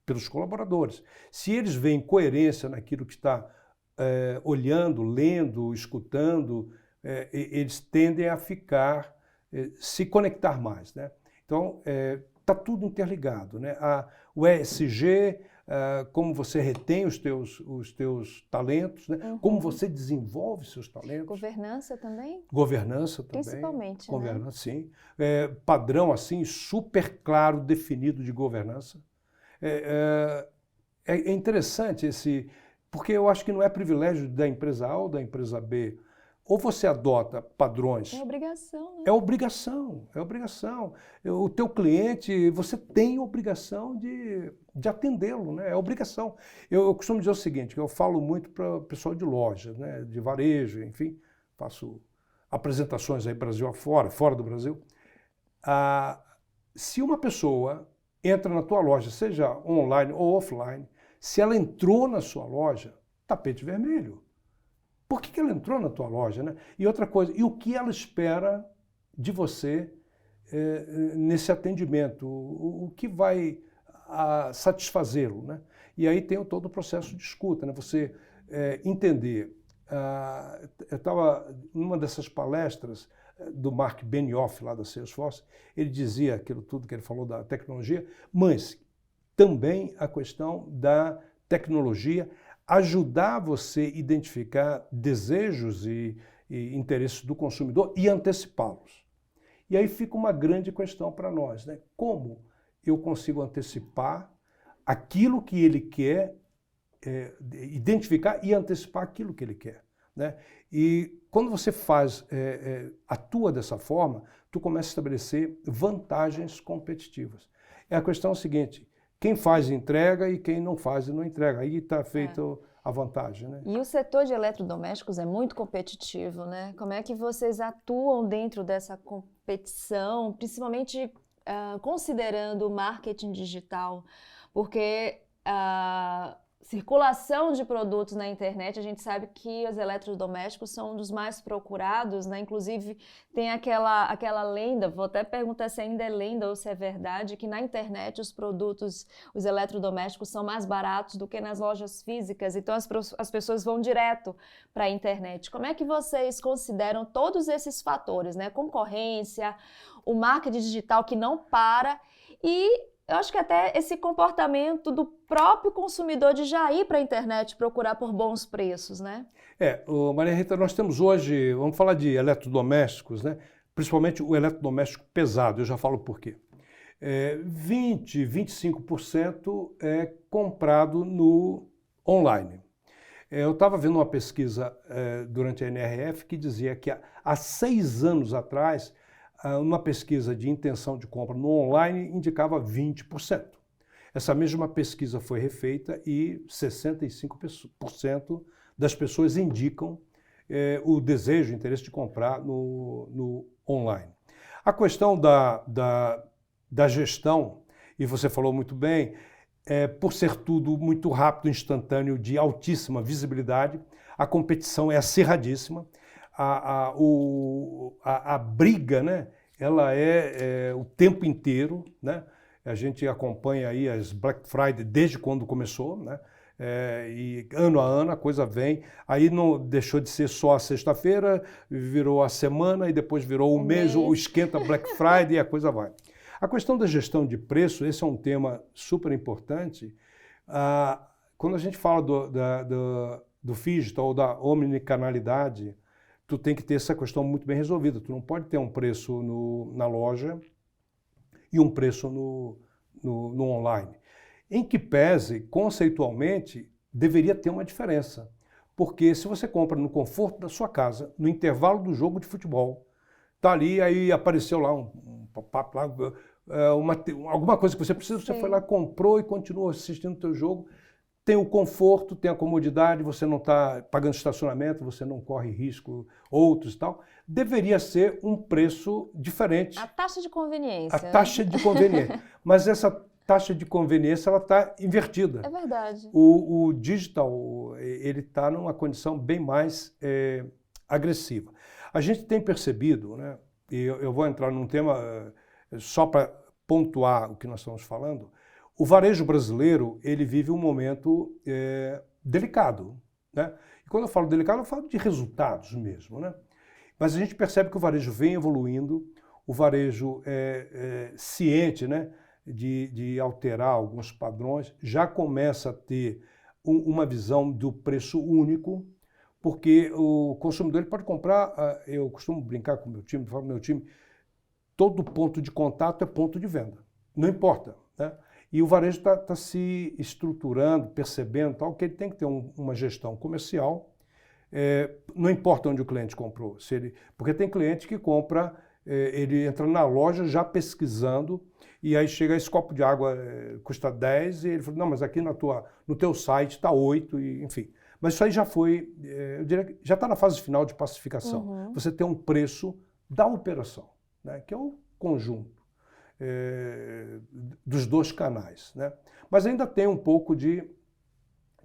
pelos colaboradores. Se eles veem coerência naquilo que está olhando, lendo, escutando, eles tendem a se conectar mais, né? Então, está tudo interligado, né? O ESG, como você retém os teus talentos, né? Como você desenvolve seus talentos. Governança também? Governança também. Principalmente, governança, né? Sim. Padrão, assim, super claro, definido de governança. É interessante porque eu acho que não é privilégio da empresa A ou da empresa B. Ou você adota padrões... É obrigação, né? É obrigação, é obrigação. O teu cliente, você tem obrigação de atendê-lo, né? É obrigação. Eu costumo dizer o seguinte, que eu falo muito para o pessoal de loja, né? De varejo, enfim, faço apresentações aí Brasil afora, fora do Brasil. Se uma pessoa entra na tua loja, seja online ou offline, se ela entrou na sua loja, tapete vermelho. Por que ela entrou na tua loja, né? E outra coisa, e o que ela espera de você nesse atendimento? O que vai satisfazê-lo, né? E aí tem todo o processo de escuta, né? Você entender. Eu estava numa dessas palestras do Mark Benioff, lá da Salesforce, ele dizia aquilo tudo que ele falou da tecnologia, mas também a questão da tecnologia ajudar você a identificar desejos e interesses do consumidor e antecipá-los. E aí fica uma grande questão para nós, né? Como eu consigo antecipar aquilo que ele quer, identificar e antecipar aquilo que ele quer, né? E quando você atua dessa forma, tu começa a estabelecer vantagens competitivas. A questão é a seguinte: quem faz entrega e quem não faz e não entrega. Aí está feita a vantagem, né? E o setor de eletrodomésticos é muito competitivo, né? Como é que vocês atuam dentro dessa competição, principalmente considerando o marketing digital? Porque a circulação de produtos na internet, a gente sabe que os eletrodomésticos são um dos mais procurados, né? Inclusive, tem aquela lenda, vou até perguntar se ainda é lenda ou se é verdade, que na internet os eletrodomésticos são mais baratos do que nas lojas físicas, então as pessoas vão direto para a internet. Como é que vocês consideram todos esses fatores, né? Concorrência, o marketing digital que não para e eu acho que até esse comportamento do próprio consumidor de já ir para a internet procurar por bons preços, né? Maria Rita, nós temos hoje, vamos falar de eletrodomésticos, né? Principalmente o eletrodoméstico pesado, eu já falo por quê. 20, 25% é comprado no online. Eu estava vendo uma pesquisa durante a NRF que dizia que há 6 anos atrás, uma pesquisa de intenção de compra no online indicava 20%. Essa mesma pesquisa foi refeita e 65% das pessoas indicam o desejo, o interesse de comprar no online. A questão da gestão, e você falou muito bem, por ser tudo muito rápido, instantâneo, de altíssima visibilidade, a competição é acirradíssima, a briga, né, ela é o tempo inteiro, né? A gente acompanha aí as Black Friday desde quando começou, né? E ano a ano a coisa vem, aí não deixou de ser só a sexta-feira, virou a semana e depois virou o mês, ou esquenta Black Friday e a coisa vai. A questão da gestão de preço, esse é um tema super importante. Quando a gente fala do digital ou da omnicanalidade, tu tem que ter essa questão muito bem resolvida. Tu não pode ter um preço na loja e um preço no online. Em que pese, conceitualmente, deveria ter uma diferença. Porque se você compra no conforto da sua casa, no intervalo do jogo de futebol, tá ali, aí apareceu lá um pop-up, alguma coisa que você precisa, você foi lá, comprou e continua assistindo o teu jogo. Tem o conforto, tem a comodidade, você não está pagando estacionamento, você não corre risco, outros e tal. Deveria ser um preço diferente. A taxa de conveniência. A taxa de conveniência. Mas essa taxa de conveniência ela está invertida. É verdade. O digital ele está numa condição bem mais agressiva. A gente tem percebido, né, e eu vou entrar num tema só para pontuar o que nós estamos falando, o varejo brasileiro ele vive um momento delicado, né? E quando eu falo delicado, eu falo de resultados mesmo, né? Mas a gente percebe que o varejo vem evoluindo, o varejo é ciente, né, de alterar alguns padrões, já começa a ter uma visão do preço único, porque o consumidor ele pode comprar, eu costumo brincar com o meu time, falo meu time, todo ponto de contato é ponto de venda, não importa, né? E o varejo está se estruturando, percebendo tal, que ele tem que ter uma gestão comercial, não importa onde o cliente comprou, porque tem cliente que compra, ele entra na loja já pesquisando, e aí chega esse copo de água, custa 10, e ele fala, não, mas aqui no teu site está 8, e, enfim. Mas isso aí já foi, eu diria que já está na fase final de pacificação. Uhum. Você tem um preço da operação, né, que é o conjunto dos dois canais, né? Mas ainda tem um pouco de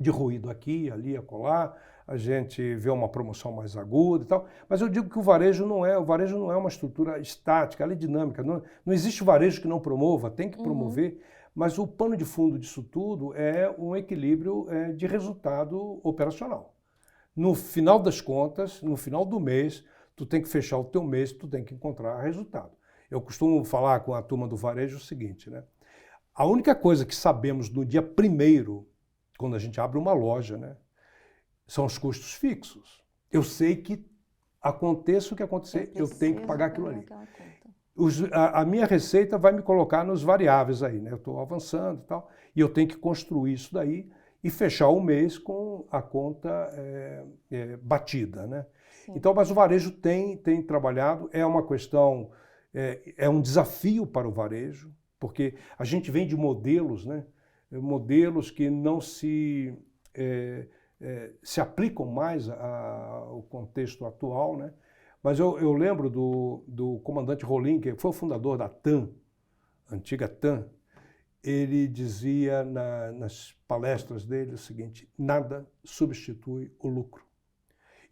ruído aqui, ali, acolá, a gente vê uma promoção mais aguda e tal, mas eu digo que o varejo não é uma estrutura estática, ela é dinâmica, não existe varejo que não promova, tem que promover, mas o pano de fundo disso tudo é um equilíbrio de resultado operacional. No final das contas, no final do mês, tu tem que fechar o teu mês, tu tem que encontrar resultado. Eu costumo falar com a turma do varejo o seguinte, né? A única coisa que sabemos no dia 1º, quando a gente abre uma loja, né, são os custos fixos. Eu sei que aconteça o que acontecer, eu tenho que pagar aquilo ali. A minha receita vai me colocar nos variáveis aí, né? Eu estou avançando e tal, e eu tenho que construir isso daí e fechar o mês com a conta batida, né? Então, mas o varejo tem trabalhado, é uma questão, é um desafio para o varejo, porque a gente vem de modelos, né? Modelos que não se aplicam mais ao contexto atual, né? Mas eu lembro do comandante Rolim, que foi o fundador da TAM, antiga TAM, ele dizia nas palestras dele o seguinte, nada substitui o lucro.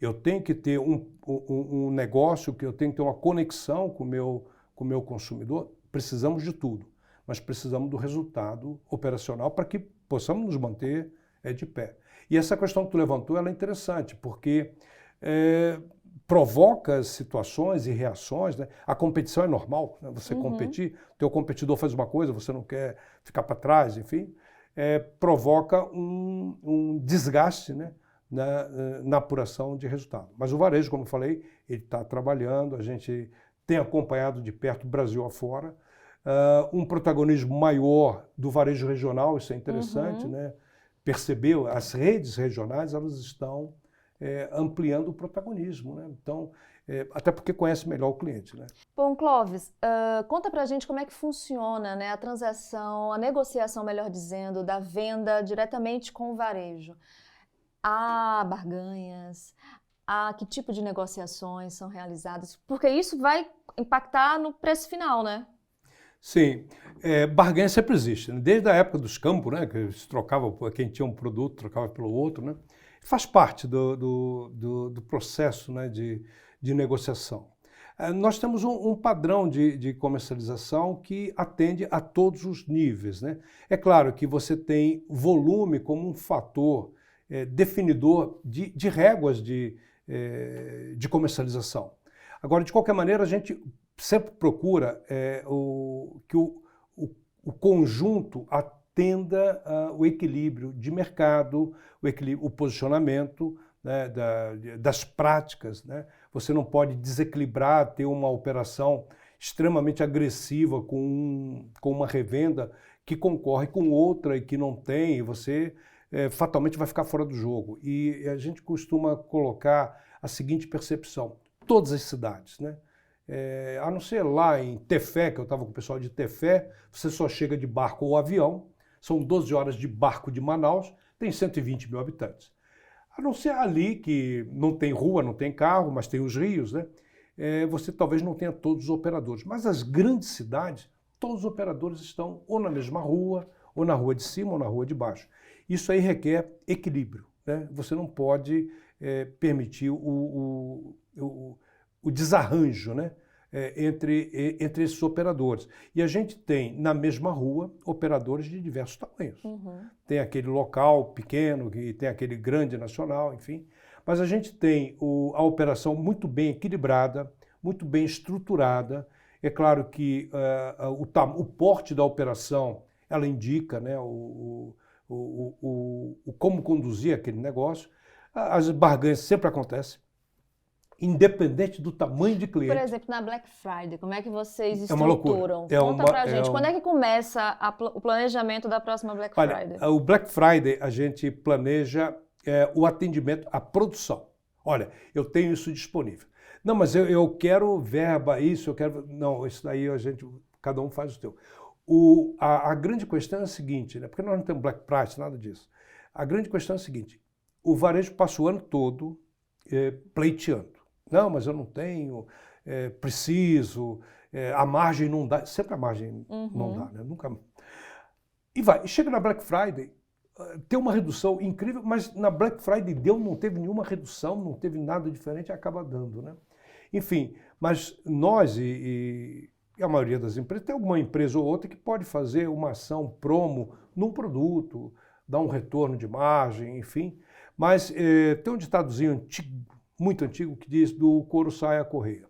Eu tenho que ter um negócio, que eu tenho que ter uma conexão com o meu consumidor, precisamos de tudo, mas precisamos do resultado operacional para que possamos nos manter de pé. E essa questão que tu levantou ela é interessante, porque provoca situações e reações, né? A competição é normal, né? Você competir, teu competidor faz uma coisa, você não quer ficar para trás, enfim, provoca um desgaste, né? Na apuração de resultado. Mas o varejo, como eu falei, ele está trabalhando, a gente tem acompanhado de perto o Brasil afora, um protagonismo maior do varejo regional, isso é interessante, né? Percebeu, as redes regionais elas estão ampliando o protagonismo, né? Então, até porque conhece melhor o cliente, né? Bom, Clóvis, conta pra gente como é que funciona, né, a transação, a negociação, melhor dizendo, da venda diretamente com o varejo. Há barganhas? Que tipo de negociações são realizadas? Porque isso vai impactar no preço final, né? Sim, barganha sempre existe, né? Desde a época dos campos, né, que se trocava, quem tinha um produto trocava pelo outro, né? Faz parte do processo, né, de negociação. Nós temos um padrão de comercialização que atende a todos os níveis, né? É claro que você tem volume como um fator definidor de réguas de comercialização. Agora, de qualquer maneira, a gente sempre procura que o conjunto atenda o equilíbrio de mercado, o posicionamento, né, das práticas, né? Você não pode desequilibrar, ter uma operação extremamente agressiva com uma revenda que concorre com outra e que não tem, e você fatalmente vai ficar fora do jogo. E a gente costuma colocar a seguinte percepção: todas as cidades, né? A não ser lá em Tefé, que eu estava com o pessoal de Tefé, você só chega de barco ou avião, são 12 horas de barco de Manaus, tem 120 mil habitantes. A não ser ali que não tem rua, não tem carro, mas tem os rios, né? Você talvez não tenha todos os operadores. Mas as grandes cidades, todos os operadores estão ou na mesma rua, ou na rua de cima, ou na rua de baixo. Isso aí requer equilíbrio, né? Você não pode permitir o desarranjo, né, entre esses operadores. E a gente tem, na mesma rua, operadores de diversos tamanhos. Uhum. Tem aquele local pequeno, que tem aquele grande nacional, enfim. Mas a gente tem a operação muito bem equilibrada, muito bem estruturada. É claro que o porte da operação, ela indica, né, como conduzir aquele negócio. As barganhas sempre acontecem, independente do tamanho de cliente. Por exemplo, na Black Friday, como é que vocês É uma loucura. estruturam? Conta pra gente, quando é que começa o planejamento da próxima Black Friday? Olha, o Black Friday a gente planeja o atendimento à produção. Olha, eu tenho isso disponível. Não, mas eu quero verba, isso, eu quero... Não, isso daí cada um faz o seu. A grande questão é a seguinte, né? Porque nós não temos Black Price, nada disso. A grande questão é a seguinte: o varejo passa o ano todo pleiteando. Não, mas eu não tenho, preciso, a margem não dá. Sempre a margem não dá, né? Nunca. E chega na Black Friday, tem uma redução incrível, mas na Black Friday não teve nenhuma redução, não teve nada diferente, acaba dando, né? Enfim, mas nós e a maioria das empresas, tem alguma empresa ou outra que pode fazer uma ação promo num produto, dar um retorno de margem, enfim. Mas tem um ditadozinho antigo, muito antigo, que diz: do couro sai a correia.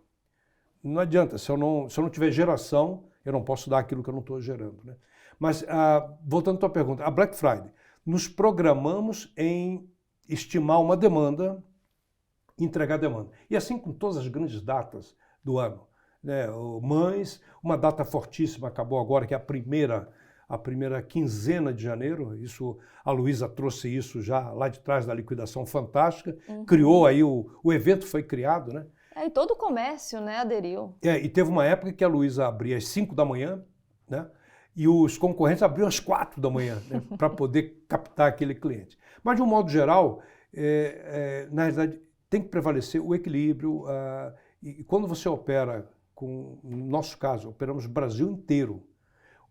Não adianta, se eu não tiver geração, eu não posso dar aquilo que eu não estou gerando, né? Mas, voltando à tua pergunta, a Black Friday, nos programamos em estimar uma demanda, entregar a demanda. E assim com todas as grandes datas do ano, né? Mães, uma data fortíssima, acabou agora, que é a primeira quinzena de janeiro. Isso, a Luísa trouxe isso já lá de trás da liquidação fantástica, criou aí, o evento foi criado, né? E todo o comércio, né, aderiu. E teve uma época que a Luísa abria às 5 da manhã, né? E os concorrentes abriam às 4 da manhã, né, para poder captar aquele cliente. Mas, de um modo geral, na realidade, tem que prevalecer o equilíbrio. E quando você opera, no nosso caso, operamos o Brasil inteiro,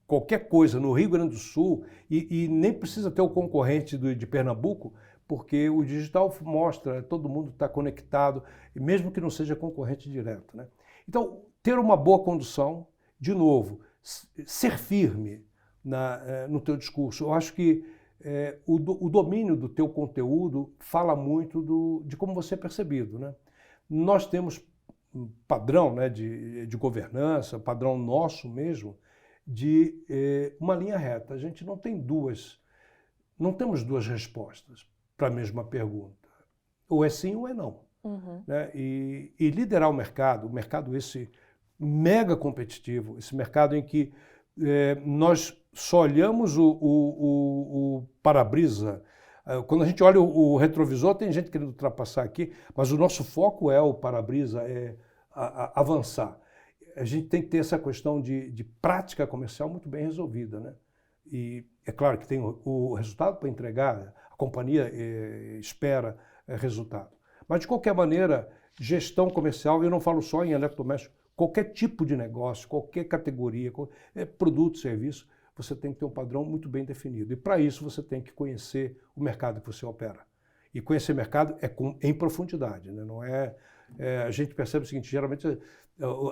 qualquer coisa no Rio Grande do Sul, e nem precisa ter o concorrente de Pernambuco, porque o digital mostra, todo mundo está conectado, mesmo que não seja concorrente direto, né? Então, ter uma boa condução, de novo, ser firme no teu discurso. Eu acho que o domínio do teu conteúdo fala muito de como você é percebido, né? Nós temos um padrão, né, de governança, padrão nosso mesmo, de uma linha reta. A gente não temos duas respostas para a mesma pergunta. Ou é sim ou é não. Né? E liderar o mercado esse mega competitivo, esse mercado em que nós só olhamos o para-brisa. Quando a gente olha o retrovisor, tem gente querendo ultrapassar aqui, mas o nosso foco é o para-brisa, avançar. A gente tem que ter essa questão de prática comercial muito bem resolvida, né? E é claro que tem o resultado para entregar, a companhia espera resultado. Mas, de qualquer maneira, gestão comercial, eu não falo só em eletrodoméstico, qualquer tipo de negócio, qualquer categoria, produto, serviço, você tem que ter um padrão muito bem definido. E para isso você tem que conhecer o mercado que você opera. E conhecer mercado em profundidade, né? Não a gente percebe o seguinte, geralmente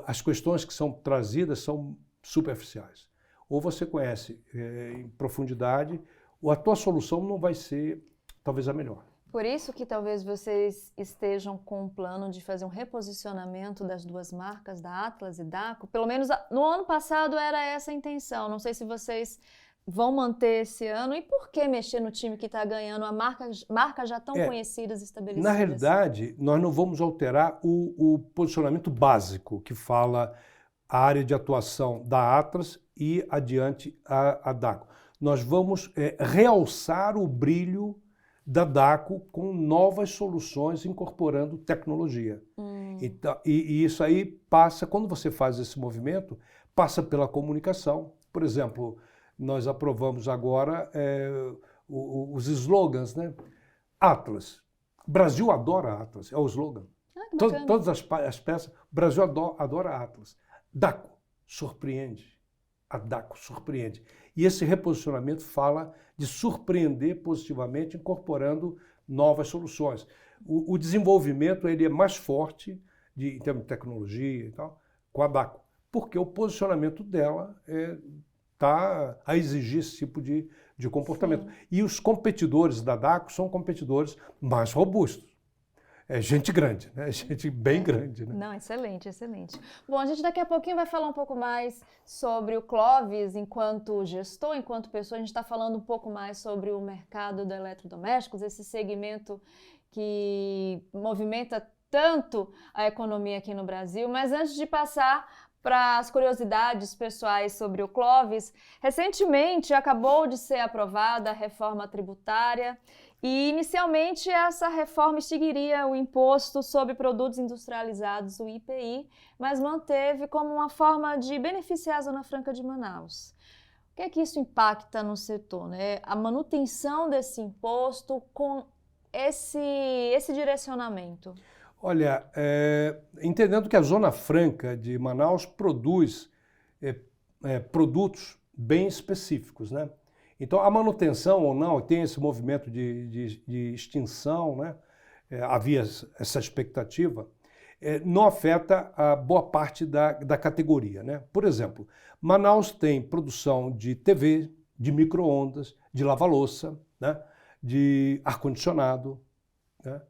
as questões que são trazidas são superficiais. Ou você conhece em profundidade, ou a tua solução não vai ser talvez a melhor. Por isso que talvez vocês estejam com um plano de fazer um reposicionamento das duas marcas, da Atlas e Dacko. Pelo menos no ano passado era essa a intenção. Não sei se vocês vão manter esse ano. E por que mexer no time que está ganhando a marcas já tão conhecidas e estabelecidas? Na realidade, nós não vamos alterar o posicionamento básico que fala a área de atuação da Atlas e adiante a Dacko. Nós vamos realçar o brilho da Dacko com novas soluções incorporando tecnologia. Então, e isso aí passa, quando você faz esse movimento, passa pela comunicação. Por exemplo, nós aprovamos agora os slogans, né? Atlas. Brasil adora Atlas, é o slogan. Todas as peças, Brasil adora Atlas. Dacko surpreende. A Dacko surpreende. E esse reposicionamento fala de surpreender positivamente, incorporando novas soluções. O desenvolvimento ele é mais forte, em termos de tecnologia e tal, com a Dacko, porque o posicionamento dela está a exigir esse tipo de comportamento. Sim. E os competidores da Dacko são competidores mais robustos. É gente grande, né? Gente bem grande, né? Não, excelente, excelente. Bom, a gente daqui a pouquinho vai falar um pouco mais sobre o Clóvis enquanto gestor, enquanto pessoa. A gente está falando um pouco mais sobre o mercado de eletrodomésticos, esse segmento que movimenta tanto a economia aqui no Brasil. Mas antes de passar para as curiosidades pessoais sobre o Clóvis, recentemente acabou de ser aprovada a reforma tributária. E, inicialmente, essa reforma extinguiria o imposto sobre produtos industrializados, o IPI, mas manteve como uma forma de beneficiar a Zona Franca de Manaus. O que é que isso impacta no setor, né? A manutenção desse imposto com esse direcionamento? Olha, entendendo que a Zona Franca de Manaus produz produtos bem específicos, né? Então, a manutenção ou não, tem esse movimento de extinção, né? Havia essa expectativa, não afeta a boa parte da categoria, né? Por exemplo, Manaus tem produção de TV, de micro-ondas, de lava-louça, né? De ar-condicionado, né?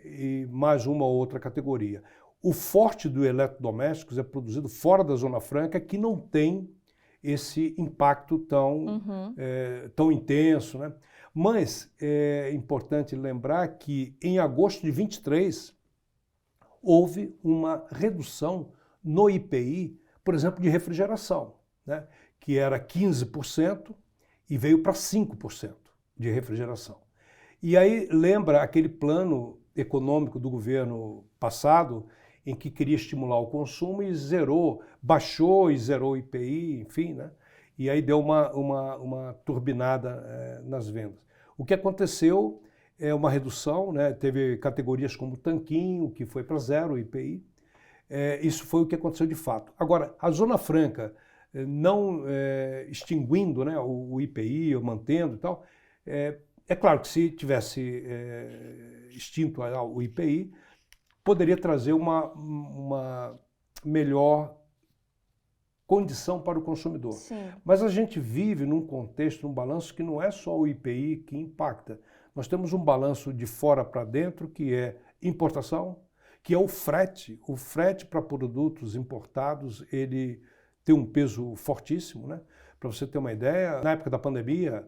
E mais uma ou outra categoria. O forte do eletrodomésticos é produzido fora da Zona Franca, que não tem esse impacto tão intenso, né? Mas é importante lembrar que em agosto de 23 houve uma redução no IPI, por exemplo, de refrigeração, né? Que era 15% e veio para 5% de refrigeração. E aí lembra aquele plano econômico do governo passado, em que queria estimular o consumo e baixou e zerou o IPI, enfim, né? E aí deu uma turbinada nas vendas. O que aconteceu é uma redução, né? Teve categorias como tanquinho, que foi para zero o IPI. Isso foi o que aconteceu de fato. Agora, a Zona Franca não extinguindo, né, o IPI, ou mantendo e tal, é claro que se tivesse extinto o IPI, poderia trazer uma melhor condição para o consumidor. Sim. Mas a gente vive num contexto, num balanço que não é só o IPI que impacta. Nós temos um balanço de fora para dentro, que é importação, que é o frete. O frete para produtos importados, ele tem um peso fortíssimo, né? Para você ter uma ideia, na época da pandemia,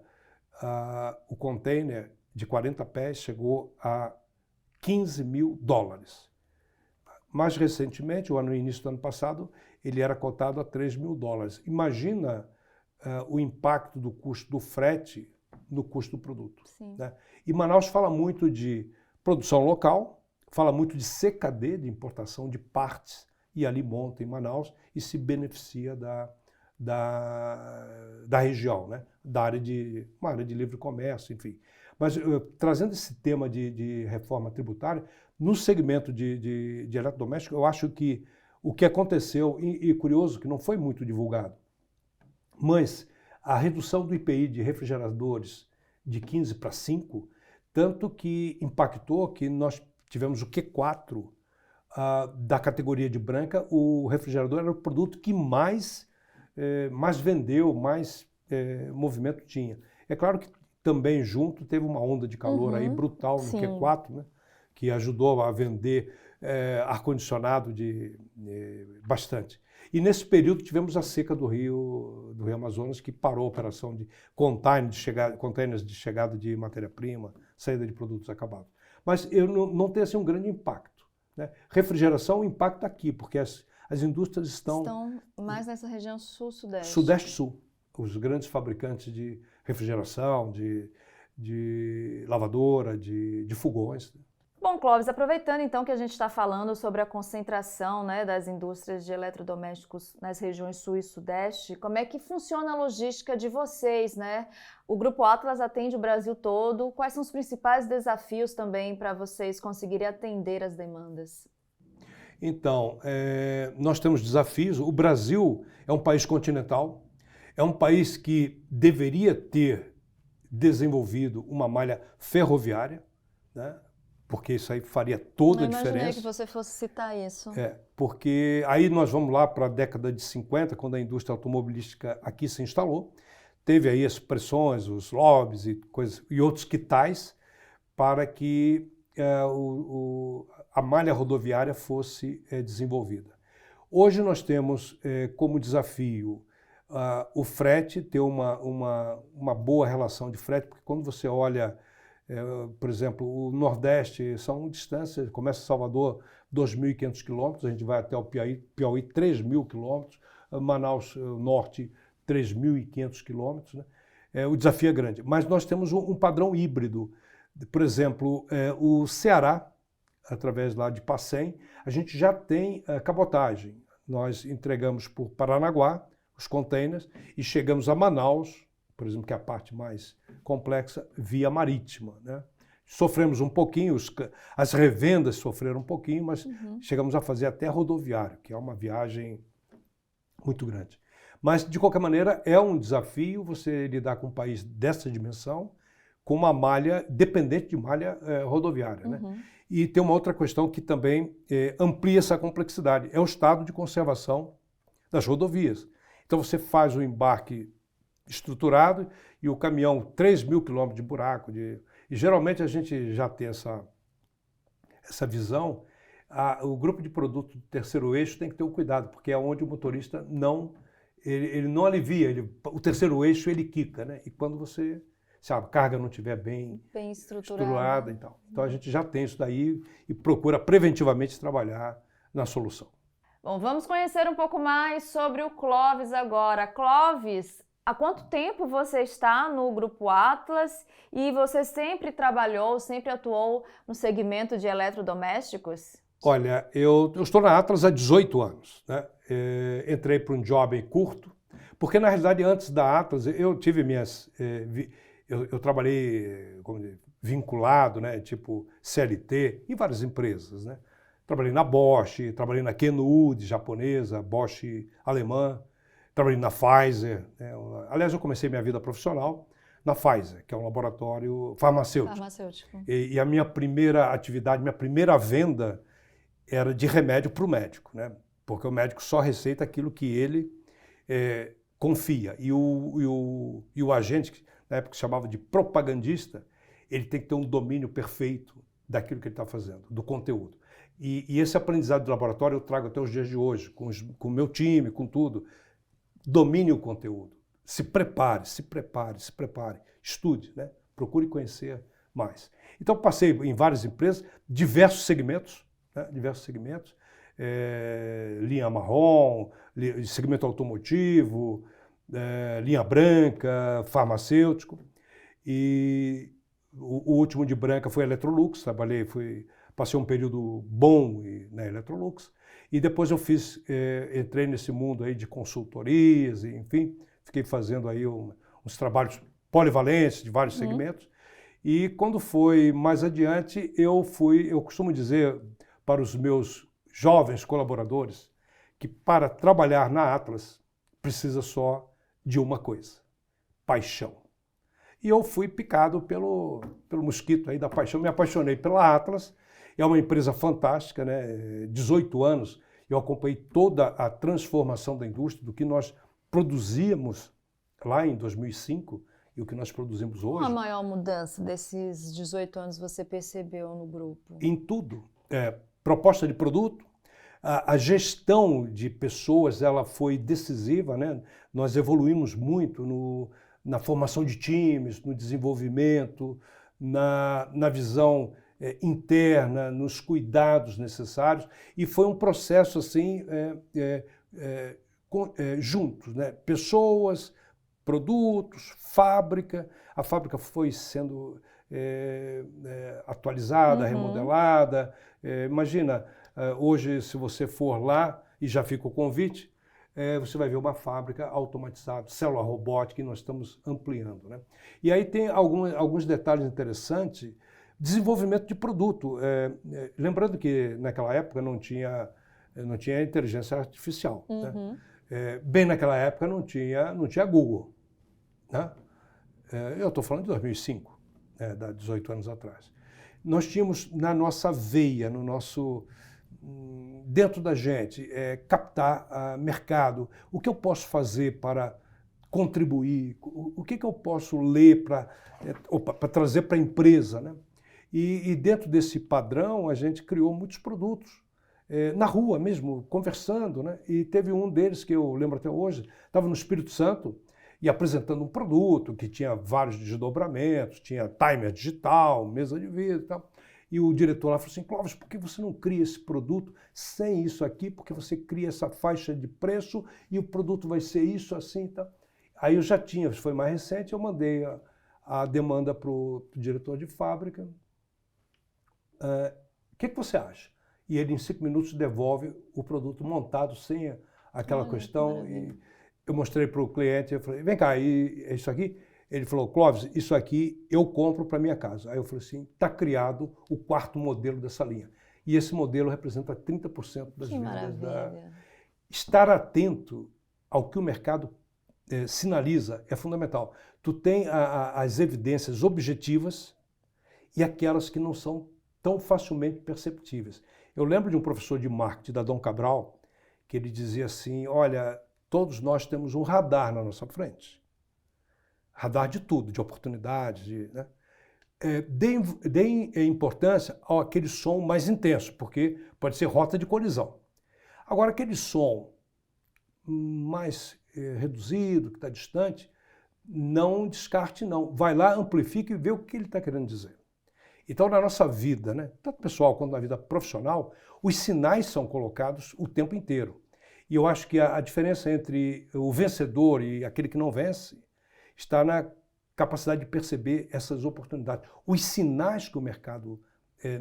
o container de 40 pés chegou a $15 mil. Mais recentemente, no início do ano passado, ele era cotado a $3 mil. Imagina o impacto do custo do frete no custo do produto. Né? E Manaus fala muito de produção local, fala muito de CKD, de importação de partes, e ali monta em Manaus e se beneficia da região, né? Uma área de livre comércio, enfim. Mas trazendo esse tema de reforma tributária, no segmento de eletrodoméstico, eu acho que o que aconteceu, e curioso que não foi muito divulgado, mas a redução do IPI de refrigeradores de 15 para 5, tanto que impactou que nós tivemos o Q4 da categoria de branca, o refrigerador era o produto que mais vendeu, mais movimento tinha. É claro que também junto teve uma onda de calor aí brutal no Sim. Q4, né, que ajudou a vender ar-condicionado bastante. E nesse período tivemos a seca do Rio Amazonas, que parou a operação de containers de chegada de matéria-prima, saída de produtos acabados. Mas eu não tem assim, um grande impacto, né? Refrigeração impacta aqui, porque as indústrias estão mais nessa região sul-sudeste. Sudeste-sul. Os grandes fabricantes de refrigeração, de lavadora, de fogões. Bom, Clóvis, aproveitando então que a gente está falando sobre a concentração, né, das indústrias de eletrodomésticos nas regiões sul e sudeste, como é que funciona a logística de vocês, né? O Grupo Atlas atende o Brasil todo. Quais são os principais desafios também para vocês conseguirem atender as demandas? Então, nós temos desafios. O Brasil é um país continental, é um país que deveria ter desenvolvido uma malha ferroviária, né? Porque isso aí faria toda a diferença. Eu imaginei que você fosse citar isso. Porque aí nós vamos lá para a década de 50, quando a indústria automobilística aqui se instalou. Teve aí as pressões, os lobbies e outros quitais para que a malha rodoviária fosse desenvolvida. Hoje nós temos como desafio o frete, ter uma boa relação de frete, porque quando você olha, por exemplo, o Nordeste são distâncias, começa em Salvador 2.500 quilômetros, a gente vai até o Piauí 3.000 quilômetros, Manaus Norte 3.500 quilômetros, né? O desafio é grande, mas nós temos um padrão híbrido. Por exemplo, o Ceará, através lá de Pacém, a gente já tem cabotagem. Nós entregamos por Paranaguá os containers e chegamos a Manaus, por exemplo, que é a parte mais complexa, via marítima, né? Sofremos um pouquinho, as revendas sofreram um pouquinho, mas chegamos a fazer até rodoviário, que é uma viagem muito grande. Mas, de qualquer maneira, é um desafio você lidar com um país dessa dimensão, com uma malha dependente de malha rodoviária, né? E tem uma outra questão que também amplia essa complexidade, é o estado de conservação das rodovias. Então você faz o embarque estruturado e o caminhão 3.000 quilômetros de buraco. E geralmente a gente já tem essa visão. O grupo de produto do terceiro eixo tem que ter um cuidado, porque é onde o motorista ele não alivia, o terceiro eixo ele quica, né? E quando se a carga não estiver bem estruturada e tal. Então a gente já tem isso daí e procura preventivamente trabalhar na solução. Bom, vamos conhecer um pouco mais sobre o Clóvis agora. Clóvis, há quanto tempo você está no Grupo Atlas e você sempre trabalhou, sempre atuou no segmento de eletrodomésticos? Olha, eu estou na Atlas há 18 anos, né? Entrei para um job curto, porque na realidade antes da Atlas eu tive eu trabalhei vinculado, né, tipo CLT, em várias empresas, né? Trabalhei na Bosch, trabalhei na Kenwood, japonesa, Bosch alemã, trabalhei na Pfizer, né? Aliás, eu comecei minha vida profissional na Pfizer, que é um laboratório farmacêutico. E a minha primeira atividade, minha primeira venda era de remédio para o médico, né? Porque o médico só receita aquilo que ele confia. E o agente, que na época se chamava de propagandista, ele tem que ter um domínio perfeito daquilo que ele está fazendo, do conteúdo. E esse aprendizado de laboratório eu trago até os dias de hoje, com o meu time, com tudo. Domine o conteúdo. Se prepare, estude, né? Procure conhecer mais. Então passei em várias empresas, diversos segmentos, né? Linha marrom, segmento automotivo, linha branca, farmacêutico. E o último de branca foi a Electrolux, passei um período bom na Electrolux. E depois eu entrei nesse mundo aí de consultorias, e, enfim, fiquei fazendo aí uns trabalhos polivalentes de vários segmentos. E quando foi mais adiante, eu costumo dizer para os meus jovens colaboradores que para trabalhar na Atlas precisa só de uma coisa: paixão. E eu fui picado pelo mosquito aí da paixão, me apaixonei pela Atlas. É uma empresa fantástica, né? 18 anos eu acompanhei toda a transformação da indústria, do que nós produzíamos lá em 2005 e o que nós produzimos hoje. Qual a maior mudança desses 18 anos você percebeu no grupo? Em tudo. Proposta de produto, a gestão de pessoas, ela foi decisiva, né? Nós evoluímos muito na formação de times, no desenvolvimento, na visão interna, nos cuidados necessários, e foi um processo assim, juntos, né? Pessoas, produtos, fábrica. A fábrica foi sendo atualizada, remodelada. Imagina, hoje, se você for lá, e já fica o convite, você vai ver uma fábrica automatizada, célula robótica, que nós estamos ampliando, né? E aí tem alguns detalhes interessantes. Desenvolvimento de produto. Lembrando que naquela época não tinha inteligência artificial. Né? Bem naquela época não tinha Google. Né? Eu estou falando de 2005, né, 18 anos atrás. Nós tínhamos na nossa veia, dentro da gente, captar mercado. O que eu posso fazer para contribuir? O que eu posso ler para trazer para a empresa? Né? E dentro desse padrão, a gente criou muitos produtos, na rua mesmo, conversando. Né? E teve um deles que eu lembro até hoje, estava no Espírito Santo e apresentando um produto que tinha vários desdobramentos, tinha timer digital, mesa de vidro e tal. E o diretor lá falou assim: Clóvis, por que você não cria esse produto sem isso aqui? Porque você cria essa faixa de preço e o produto vai ser isso, assim e tal. Aí eu já tinha, foi mais recente, eu mandei a demanda para o diretor de fábrica. O que você acha? E ele, em 5 minutos, devolve o produto montado, sem aquela questão. E eu mostrei para o cliente, eu falei: vem cá, e é isso aqui? Ele falou: Clóvis, isso aqui eu compro para minha casa. Aí eu falei assim: está criado o 4º modelo dessa linha. E esse modelo representa 30% das vendas. Estar atento ao que o mercado sinaliza é fundamental. Tu tem as evidências objetivas e aquelas que não são tão facilmente perceptíveis. Eu lembro de um professor de marketing da Dom Cabral, que ele dizia assim: olha, todos nós temos um radar na nossa frente. Radar de tudo, de oportunidades, né? Deem importância àquele som mais intenso, porque pode ser rota de colisão. Agora, aquele som mais reduzido, que está distante, não descarte não. Vai lá, amplifique e vê o que ele está querendo dizer. Então, na nossa vida, né, tanto pessoal quanto na vida profissional, os sinais são colocados o tempo inteiro. E eu acho que a diferença entre o vencedor e aquele que não vence está na capacidade de perceber essas oportunidades. Os sinais que o mercado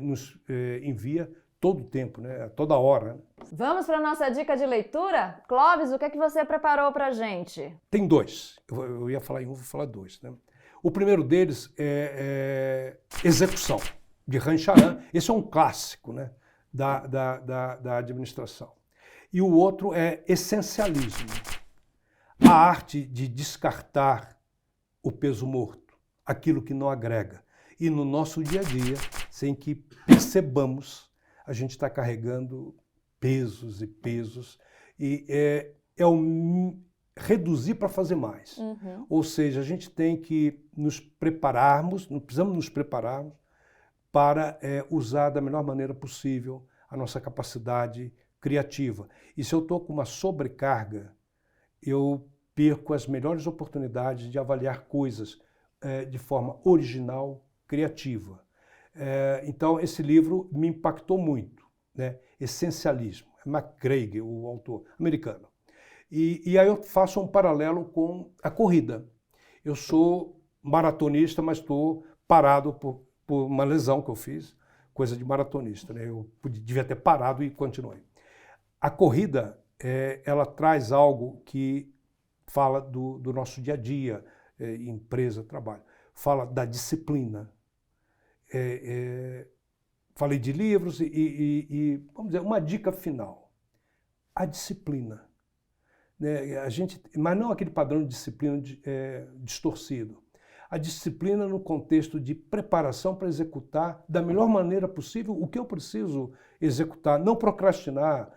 nos envia todo o tempo, né, toda hora. Né? Vamos para a nossa dica de leitura? Clóvis, o que é que você preparou para a gente? Tem 2. Eu ia falar em um, vou falar 2. Né? O primeiro deles é Execução, de Rancharan. Esse é um clássico, né, da administração. E o outro é Essencialismo, a arte de descartar o peso morto, aquilo que não agrega. E no nosso dia a dia, sem que percebamos, a gente está carregando pesos e pesos. E é o reduzir para fazer mais. Ou seja, a gente tem que nos prepararmos, precisamos nos prepararmos para usar da melhor maneira possível a nossa capacidade criativa. E se eu estou com uma sobrecarga, eu perco as melhores oportunidades de avaliar coisas de forma original, criativa. Então, esse livro me impactou muito, né? Essencialismo. É McCraig, o autor americano. E aí eu faço um paralelo com a corrida. Eu sou maratonista, mas estou parado por uma lesão que eu fiz, coisa de maratonista, né? Eu devia ter parado e continuei. A corrida, ela traz algo que fala do nosso dia a dia, empresa, trabalho. Fala da disciplina. Falei de livros e, vamos dizer, uma dica final. a disciplina. Né? Mas não aquele padrão de disciplina distorcido. A disciplina no contexto de preparação para executar da melhor maneira possível o que eu preciso executar, não procrastinar.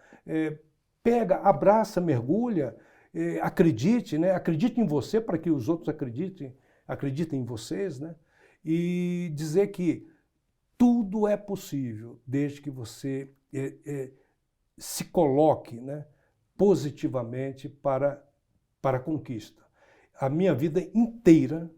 Pega, abraça, mergulha, acredite, né? Acredite em você para que os outros acreditem em vocês, né? E dizer que tudo é possível desde que você se coloque, né, positivamente para a conquista. A minha vida inteira,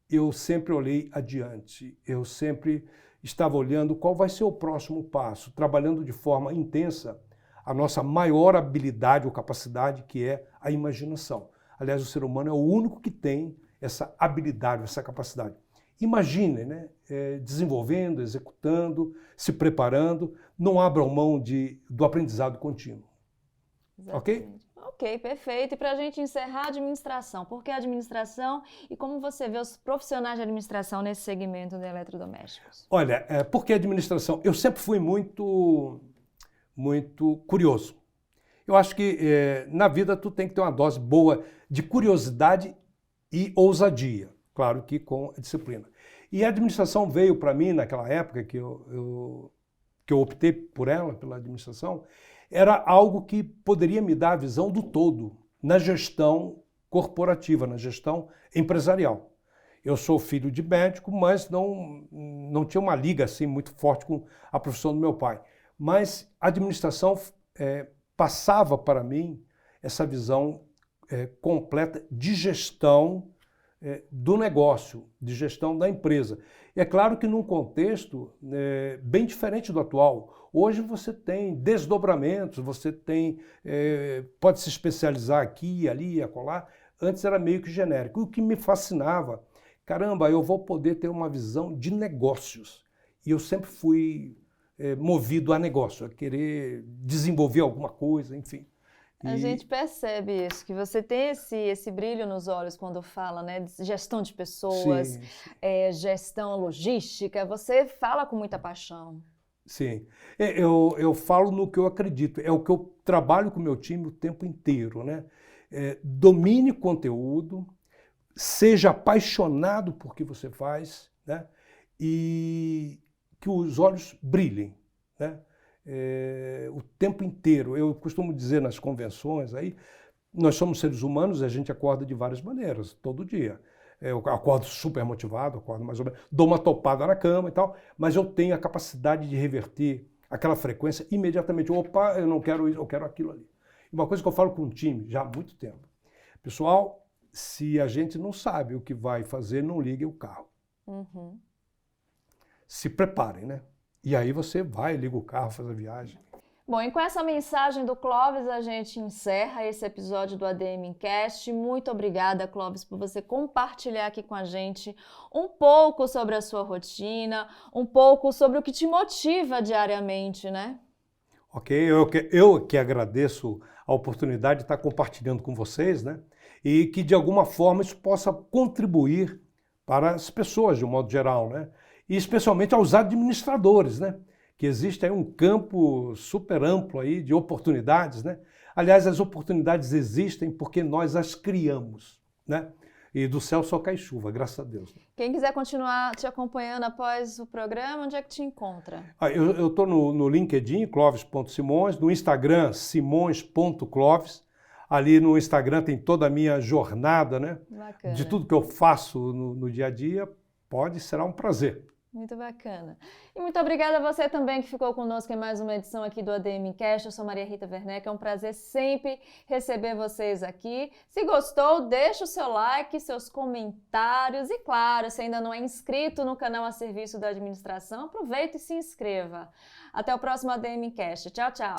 eu sempre olhei adiante, eu sempre estava olhando qual vai ser o próximo passo, trabalhando de forma intensa a nossa maior habilidade ou capacidade, que é a imaginação. Aliás, o ser humano é o único que tem essa habilidade, essa capacidade. Imagine, né? Desenvolvendo, executando, se preparando, não abram mão do aprendizado contínuo. Exatamente. Ok? Ok, perfeito. E para a gente encerrar a administração, por que a administração e como você vê os profissionais de administração nesse segmento de eletrodomésticos? Olha, por que administração? Eu sempre fui muito curioso. Eu acho que na vida tu tem que ter uma dose boa de curiosidade e ousadia, claro que com a disciplina. E a administração veio para mim naquela época que eu optei pela administração, era algo que poderia me dar a visão do todo na gestão corporativa, na gestão empresarial. Eu sou filho de médico, mas não tinha uma liga assim muito forte com a profissão do meu pai. Mas a administração passava para mim essa visão completa de gestão do negócio, de gestão da empresa. E é claro que num contexto bem diferente do atual. Hoje você tem desdobramentos, você tem pode se especializar aqui, ali, acolá. Antes era meio que genérico. O que me fascinava, caramba, eu vou poder ter uma visão de negócios. E eu sempre fui movido a negócio, a querer desenvolver alguma coisa, enfim. A gente percebe isso, que você tem esse brilho nos olhos quando fala, né, de gestão de pessoas, Sim. Gestão logística, você fala com muita paixão. Sim, eu falo no que eu acredito, é o que eu trabalho com o meu time o tempo inteiro, né? Domine conteúdo, seja apaixonado por que você faz, né? E que os olhos brilhem, né? O tempo inteiro. Eu costumo dizer nas convenções aí, nós somos seres humanos e a gente acorda de várias maneiras, todo dia. Eu acordo super motivado, acordo mais ou menos, dou uma topada na cama e tal, mas eu tenho a capacidade de reverter aquela frequência imediatamente. Opa, eu não quero isso, eu quero aquilo ali. Uma coisa que eu falo com o time já há muito tempo. Pessoal, se a gente não sabe o que vai fazer, não ligue o carro. Uhum. Se preparem, né? E aí você vai, liga o carro, faz a viagem. Bom, e com essa mensagem do Clóvis, a gente encerra esse episódio do ADM Cast. Muito obrigada, Clóvis, por você compartilhar aqui com a gente um pouco sobre a sua rotina, um pouco sobre o que te motiva diariamente, né? Ok, eu que agradeço a oportunidade de estar compartilhando com vocês, né? E que de alguma forma isso possa contribuir para as pessoas de um modo geral, né? E especialmente aos administradores, né? Que existe aí um campo super amplo aí de oportunidades, né? Aliás, as oportunidades existem porque nós as criamos, né? E do céu só cai chuva, graças a Deus. Quem quiser continuar te acompanhando após o programa, onde é que te encontra? Eu estou no LinkedIn, clovis.simões, no Instagram, simões.clovis. Ali no Instagram tem toda a minha jornada, né? Bacana. De tudo que eu faço no dia a dia, será um prazer. Muito bacana. E muito obrigada a você também que ficou conosco em mais uma edição aqui do ADM Cast. Eu sou Maria Rita Werneck, é um prazer sempre receber vocês aqui. Se gostou, deixa o seu like, seus comentários e, claro, se ainda não é inscrito no canal a serviço da administração, aproveita e se inscreva. Até o próximo ADM Cast. Tchau, tchau!